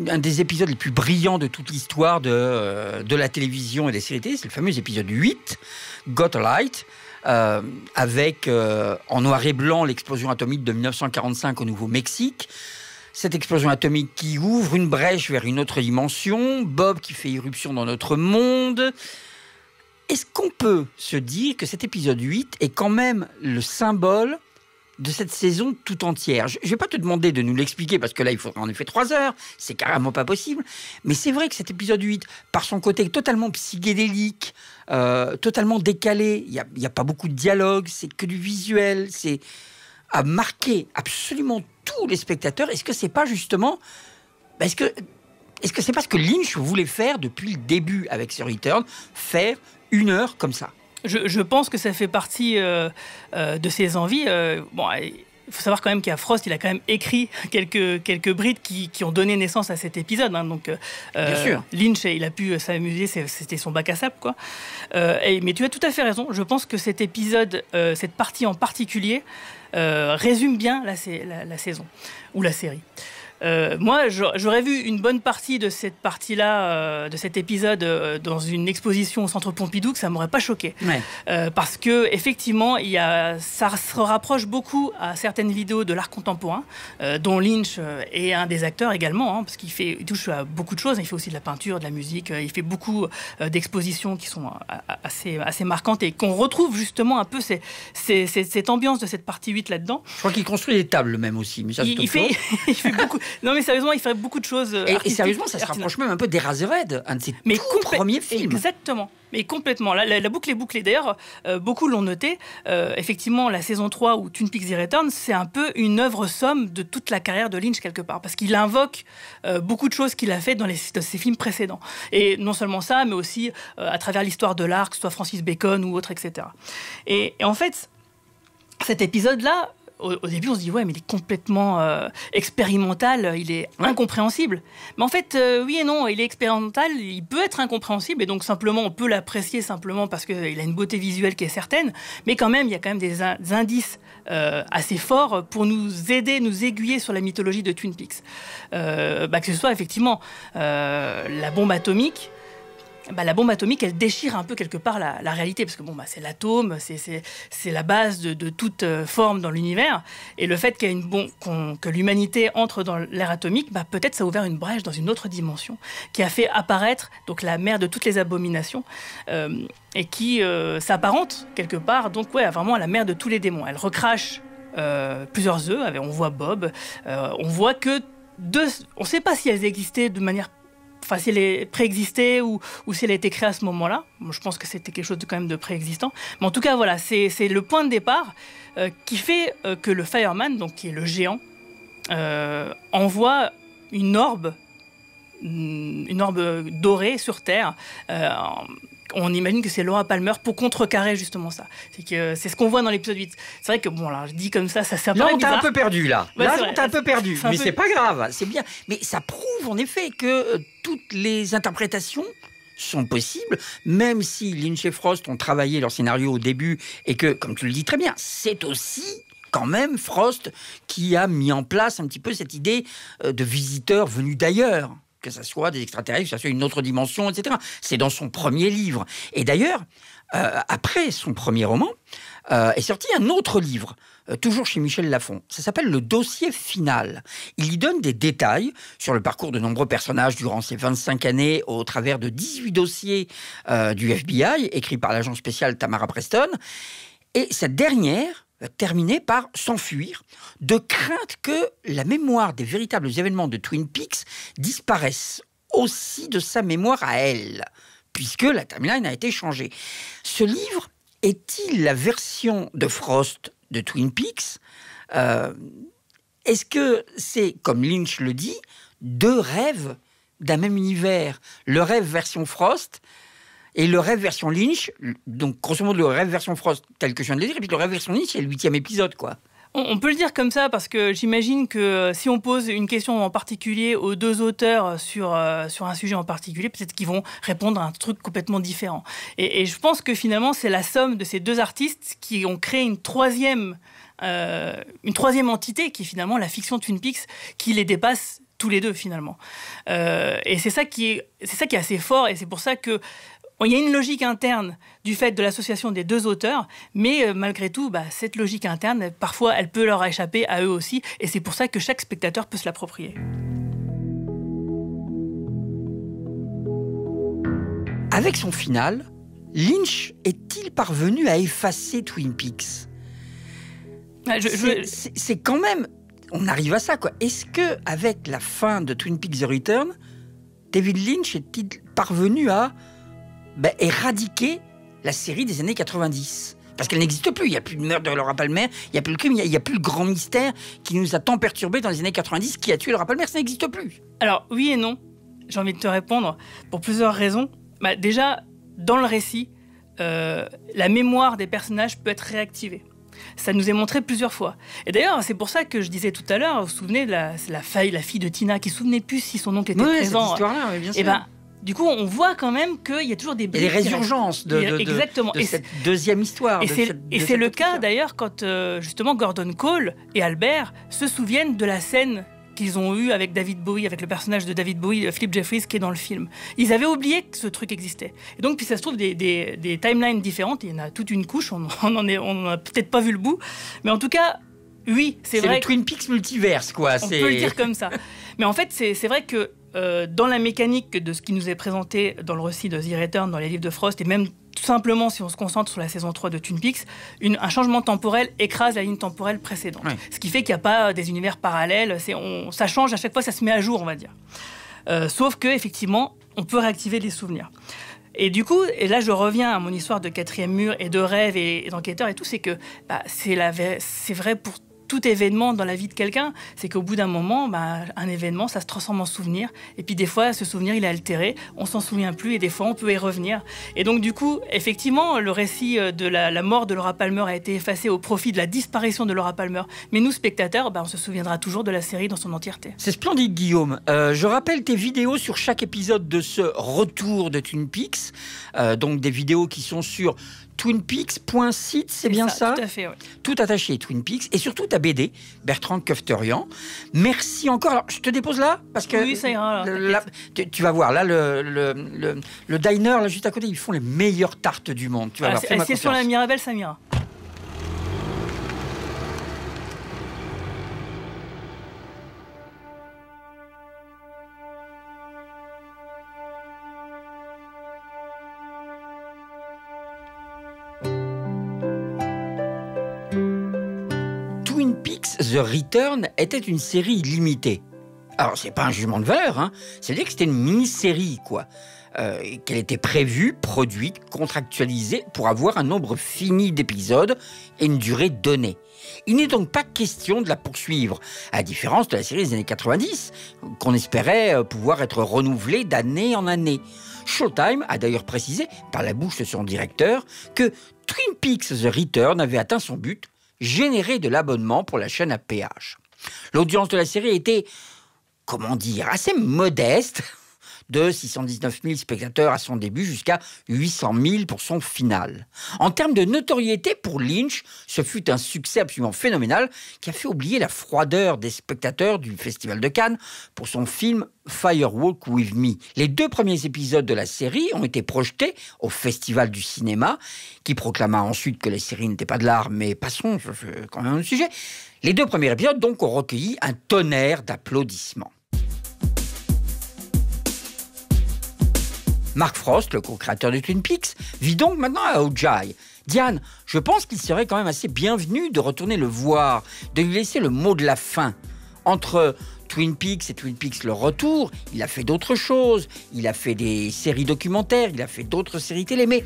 un des épisodes les plus brillants de toute l'histoire de la télévision et des séries télé. C'est le fameux épisode 8, Got a Light, avec en noir et blanc l'explosion atomique de 1945 au Nouveau-Mexique. Cette explosion atomique qui ouvre une brèche vers une autre dimension, Bob qui fait irruption dans notre monde. Est-ce qu'on peut se dire que cet épisode 8 est quand même le symbole de cette saison tout entière? Je ne vais pas te demander de nous l'expliquer parce que là, il faudra en effet 3 heures. C'est carrément pas possible. Mais c'est vrai que cet épisode 8, par son côté totalement psychédélique, totalement décalé, il n'y a pas beaucoup de dialogue, c'est que du visuel, c'est à marquer absolument tous les spectateurs. Est-ce que c'est pas justement... Est-ce que c'est pas ce que Lynch voulait faire depuis le début avec The Return, faire 1 heure comme ça? Je pense que ça fait partie de ses envies. Il faut savoir quand même qu'à Frost, il a quand même écrit quelques brides qui ont donné naissance à cet épisode. Donc, bien sûr. Lynch, il a pu s'amuser, c'était son bac à sable, quoi. Mais tu as tout à fait raison. Je pense que cet épisode, cette partie en particulier, résume bien la saison ou la série. Moi, j'aurais vu une bonne partie de cette partie-là, de cet épisode, dans une exposition au Centre Pompidou, que ça m'aurait pas choqué. Ouais. Parce que effectivement, ça se rapproche beaucoup à certaines vidéos de l'art contemporain, dont Lynch est un des acteurs également, parce qu'il touche à beaucoup de choses. Il fait aussi de la peinture, de la musique. Il fait beaucoup d'expositions qui sont assez marquantes et qu'on retrouve justement un peu cette ambiance de cette partie 8 là-dedans. Je crois qu'il construit des tables même aussi. Mais ça, il fait beaucoup. Non mais sérieusement, il ferait beaucoup de choses. Et sérieusement, ça se rapproche même un peu d'Eraserhead, un de ses premiers films. Exactement. Mais complètement. La boucle est bouclée. D'ailleurs, beaucoup l'ont noté. Effectivement, la saison 3 ou Twin Peaks The Return, c'est un peu une œuvre somme de toute la carrière de Lynch quelque part. Parce qu'il invoque beaucoup de choses qu'il a fait dans ses films précédents. Et non seulement ça, mais aussi à travers l'histoire de l'art, que ce soit Francis Bacon ou autre, etc. Et en fait, cet épisode-là, au début, on se dit, ouais, mais il est complètement expérimental, il est incompréhensible. Mais en fait, oui et non, il est expérimental, il peut être incompréhensible, et donc simplement, on peut l'apprécier simplement parce qu'il a une beauté visuelle qui est certaine, mais quand même, il y a quand même des indices assez forts pour nous aider, nous aiguiller sur la mythologie de Twin Peaks. Que ce soit effectivement la bombe atomique. La bombe atomique, elle déchire un peu quelque part la réalité, parce que c'est l'atome, c'est la base de toute forme dans l'univers, et le fait qu'il y ait que l'humanité entre dans l'ère atomique, peut-être ça a ouvert une brèche dans une autre dimension, qui a fait apparaître donc la mère de toutes les abominations, et qui s'apparente quelque part, donc vraiment à la mère de tous les démons. Elle recrache plusieurs œufs, on voit Bob, on voit que on ne sait pas si elles existaient de manière... Enfin, si elle préexistait ou si elle a été créée à ce moment-là. Moi, je pense que c'était quelque chose quand même de préexistant. Mais en tout cas, voilà, c'est le point de départ qui fait que le Fireman, donc qui est le géant, envoie une orbe dorée sur Terre. On imagine que c'est Laura Palmer pour contrecarrer justement ça. C'est ce qu'on voit dans l'épisode 8. C'est vrai que, je dis comme ça paraît bizarre. Là, on t'a un peu perdu, là. Là, on t'a un peu perdu. Mais c'est pas grave, c'est bien. Mais ça prouve, en effet, que toutes les interprétations sont possibles, même si Lynch et Frost ont travaillé leur scénario au début, et que, comme tu le dis très bien, c'est aussi... quand même Frost qui a mis en place un petit peu cette idée de visiteurs venus d'ailleurs, que ce soit des extraterrestres, que ce soit une autre dimension, etc. C'est dans son premier livre. Et d'ailleurs, après son premier roman, est sorti un autre livre, toujours chez Michel Lafon. Ça s'appelle Le Dossier Final. Il y donne des détails sur le parcours de nombreux personnages durant ces 25 années au travers de 18 dossiers du FBI, écrits par l'agent spécial Tamara Preston. Et cette dernière va terminer par s'enfuir, de crainte que la mémoire des véritables événements de Twin Peaks disparaisse aussi de sa mémoire à elle, puisque la timeline a été changée. Ce livre est-il la version de Frost de Twin Peaks ? Est-ce que c'est, comme Lynch le dit, deux rêves d'un même univers ? Le rêve version Frost et le rêve version Lynch, donc grosso modo le rêve version Frost tel que je viens de le dire, et puis le rêve version Lynch, c'est le 8e épisode, quoi. On peut le dire comme ça parce que j'imagine que si on pose une question en particulier aux deux auteurs sur un sujet en particulier, peut-être qu'ils vont répondre à un truc complètement différent. Et je pense que finalement, c'est la somme de ces deux artistes qui ont créé une troisième entité qui est finalement la fiction Twin Peaks, qui les dépasse tous les deux finalement. Et c'est ça qui est assez fort, et c'est pour ça que il y a une logique interne du fait de l'association des deux auteurs, mais malgré tout, cette logique interne, parfois, elle peut leur échapper à eux aussi, et c'est pour ça que chaque spectateur peut se l'approprier. Avec son final, Lynch est-il parvenu à effacer Twin Peaks ? C'est quand même... On arrive à ça, quoi. Est-ce que, avec la fin de Twin Peaks The Return, David Lynch est-il parvenu à éradiquer la série des années 90 ? Parce qu'elle n'existe plus. Il n'y a plus de meurtre de Laura Palmer, il n'y a plus le crime, il n'y a plus le grand mystère qui nous a tant perturbés dans les années 90, qui a tué Laura Palmer, ça n'existe plus. Alors, oui et non. J'ai envie de te répondre pour plusieurs raisons. Déjà, dans le récit, la mémoire des personnages peut être réactivée. Ça nous est montré plusieurs fois. Et d'ailleurs, c'est pour ça que je disais tout à l'heure, vous vous souvenez de la fille de Tina qui ne se souvenait plus si son oncle était présent. Cette histoire-là, oui, bien sûr. Du coup, on voit quand même qu'il y a toujours des briques. Et les résurgences de cette deuxième histoire. Et c'est le cas d'ailleurs quand justement Gordon Cole et Albert se souviennent de la scène qu'ils ont eu avec David Bowie, avec le personnage de David Bowie, Flip Jeffries, qui est dans le film. Ils avaient oublié que ce truc existait. Et donc, puis ça se trouve, des timelines différentes, il y en a toute une couche, on n'a peut-être pas vu le bout, mais en tout cas, oui, c'est vrai. C'est le Twin Peaks multiverse, quoi. On peut le dire comme ça. Mais en fait, c'est vrai que dans la mécanique de ce qui nous est présenté dans le récit de The Return, dans les livres de Frost, et même tout simplement, si on se concentre sur la saison 3 de Twin Peaks, un changement temporel écrase la ligne temporelle précédente. Oui. Ce qui fait qu'il n'y a pas des univers parallèles. Ça change à chaque fois, ça se met à jour, on va dire. Sauf qu'effectivement, on peut réactiver les souvenirs. Et du coup, et là je reviens à mon histoire de quatrième mur et de rêve et d'enquêteur et tout, c'est que c'est vrai pour tout événement dans la vie de quelqu'un, c'est qu'au bout d'un moment, un événement, ça se transforme en souvenir. Et puis des fois, ce souvenir, il est altéré, on s'en souvient plus, et des fois, on peut y revenir. Et donc du coup, effectivement, le récit de la mort de Laura Palmer a été effacé au profit de la disparition de Laura Palmer. Mais nous, spectateurs, on se souviendra toujours de la série dans son entièreté. C'est splendide, Guillaume. Je rappelle tes vidéos sur chaque épisode de ce retour de Twin Peaks. Donc des vidéos qui sont sur twinpeaks.site, c'est bien ça? Tout à fait, oui. Tout attaché, Twin Peaks, et surtout ta BD, Bertrand Kefterian. Merci encore. Alors, je te dépose là, parce que... Oui, ça ira. Tu vas voir, là, le diner, là, juste à côté, ils font les meilleures tartes du monde. Tu vas voir, si elles sont la Mirabelle, ça m'ira. The Return était une série limitée. Alors, c'est pas un jugement de valeur, hein. C'est-à-dire que c'était une mini-série, quoi. Qu'elle était prévue, produite, contractualisée pour avoir un nombre fini d'épisodes et une durée donnée. Il n'est donc pas question de la poursuivre, à la différence de la série des années 90, qu'on espérait pouvoir être renouvelée d'année en année. Showtime a d'ailleurs précisé, par la bouche de son directeur, que Twin Peaks The Return avait atteint son but, générer de l'abonnement pour la chaîne à péage. L'audience de la série était, comment dire, assez modeste, de 619 000 spectateurs à son début jusqu'à 800 000 pour son final. En termes de notoriété, pour Lynch, ce fut un succès absolument phénoménal qui a fait oublier la froideur des spectateurs du Festival de Cannes pour son film Firewalk With Me. Les 2 premiers épisodes de la série ont été projetés au Festival du cinéma, qui proclama ensuite que les séries n'étaient pas de l'art, mais passons quand même au sujet. Les 2 premiers épisodes donc ont recueilli un tonnerre d'applaudissements. Mark Frost, le co-créateur de Twin Peaks, vit donc maintenant à Ojai. Diane, je pense qu'il serait quand même assez bienvenu de retourner le voir, de lui laisser le mot de la fin. Entre Twin Peaks et Twin Peaks le retour, il a fait d'autres choses, il a fait des séries documentaires, il a fait d'autres séries télé, mais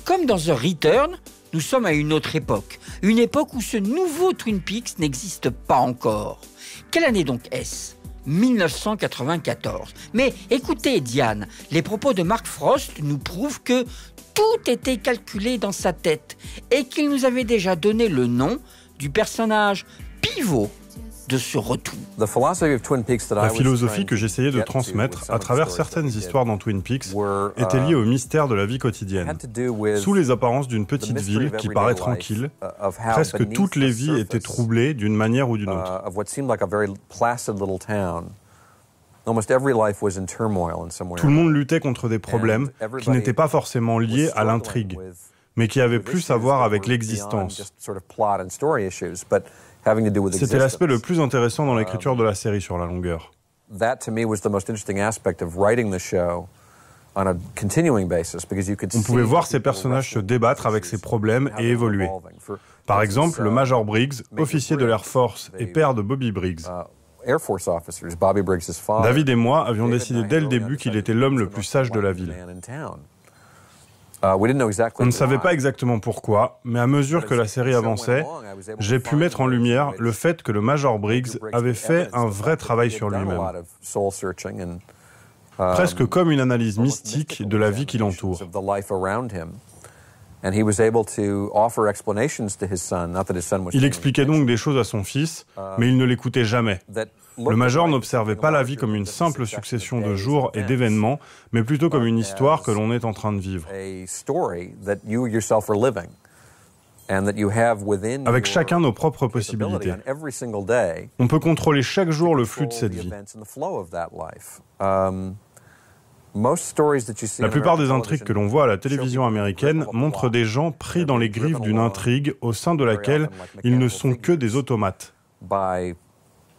comme dans The Return, nous sommes à une autre époque. Une époque où ce nouveau Twin Peaks n'existe pas encore. Quelle année donc est-ce ? 1994. Mais écoutez, Diane, les propos de Mark Frost nous prouvent que tout était calculé dans sa tête et qu'il nous avait déjà donné le nom du personnage pivot de ce retour. La philosophie que j'essayais de transmettre à travers certaines histoires dans Twin Peaks était liée au mystère de la vie quotidienne. Sous les apparences d'une petite ville qui paraît tranquille, presque toutes les vies étaient troublées d'une manière ou d'une autre. Tout le monde luttait contre des problèmes qui n'étaient pas forcément liés à l'intrigue, mais qui avaient plus à voir avec l'existence. C'était l'aspect le plus intéressant dans l'écriture de la série sur la longueur. On pouvait voir ces personnages se débattre avec ces problèmes et évoluer. Par exemple, le Major Briggs, officier de l'Air Force et père de Bobby Briggs. David et moi avions décidé dès le début qu'il était l'homme le plus sage de la ville. On ne savait pas exactement pourquoi, mais à mesure que la série avançait, j'ai pu mettre en lumière le fait que le Major Briggs avait fait un vrai travail sur lui-même. Presque comme une analyse mystique de la vie qui l'entoure. Il expliquait donc des choses à son fils, mais il ne l'écoutait jamais. Le Major n'observait pas la vie comme une simple succession de jours et d'événements, mais plutôt comme une histoire que l'on est en train de vivre. avec chacun nos propres possibilités. On peut contrôler chaque jour le flux de cette vie. La plupart des intrigues que l'on voit à la télévision américaine montrent des gens pris dans les griffes d'une intrigue au sein de laquelle ils ne sont que des automates.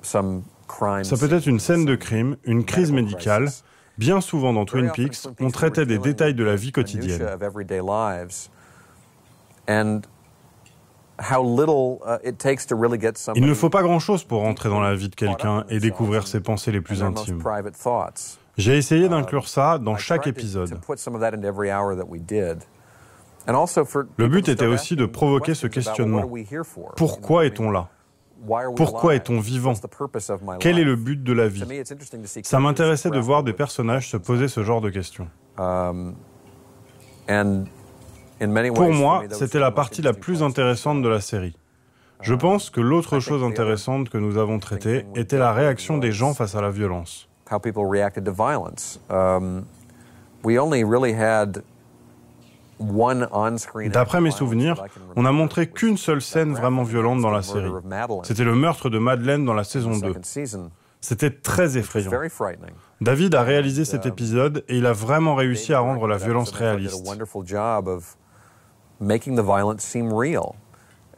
Ça peut être une scène de crime, une crise médicale. Bien souvent dans Twin Peaks, on traitait des détails de la vie quotidienne. Il ne faut pas grand-chose pour rentrer dans la vie de quelqu'un et découvrir ses pensées les plus intimes. J'ai essayé d'inclure ça dans chaque épisode. Le but était aussi de provoquer ce questionnement. Pourquoi est-on là ? Pourquoi est-on vivant ? Quel est le but de la vie ? Ça m'intéressait de voir des personnages se poser ce genre de questions. Pour moi, c'était la partie la plus intéressante de la série. Je pense que l'autre chose intéressante que nous avons traitée était la réaction des gens face à la violence. D'après mes souvenirs, on n'a montré qu'une seule scène vraiment violente dans la série. C'était le meurtre de Madeleine dans la saison 2. C'était très effrayant. David a réalisé cet épisode et il a vraiment réussi à rendre la violence réaliste.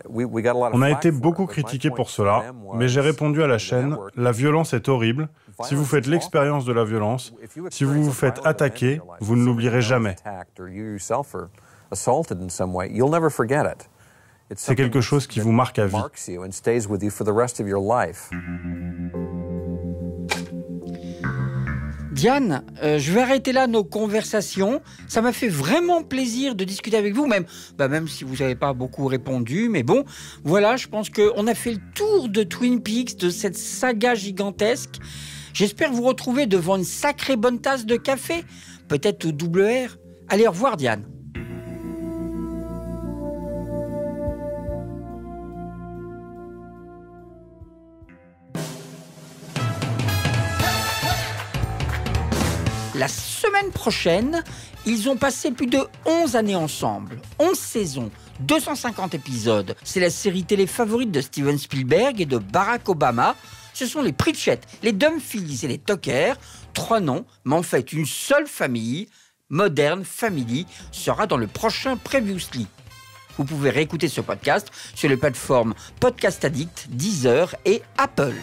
On a été beaucoup critiqués pour cela, mais j'ai répondu à la chaîne, la violence est horrible. Si vous faites l'expérience de la violence, si vous vous faites attaquer, vous ne l'oublierez jamais. C'est quelque chose qui vous marque à vie. Diane, je vais arrêter là nos conversations. Ça m'a fait vraiment plaisir de discuter avec vous, même si vous n'avez pas beaucoup répondu. Mais bon, voilà, je pense qu'on a fait le tour de Twin Peaks, de cette saga gigantesque. J'espère vous retrouver devant une sacrée bonne tasse de café, peut-être au double R. Allez, au revoir Diane. La semaine prochaine, ils ont passé plus de 11 années ensemble, 11 saisons, 250 épisodes. C'est la série télé favorite de Steven Spielberg et de Barack Obama. Ce sont les Pritchett, les Dumfries et les Tucker. 3 noms, mais en fait une seule famille. Modern Family sera dans le prochain Previously. Vous pouvez réécouter ce podcast sur les plateformes Podcast Addict, Deezer et Apple.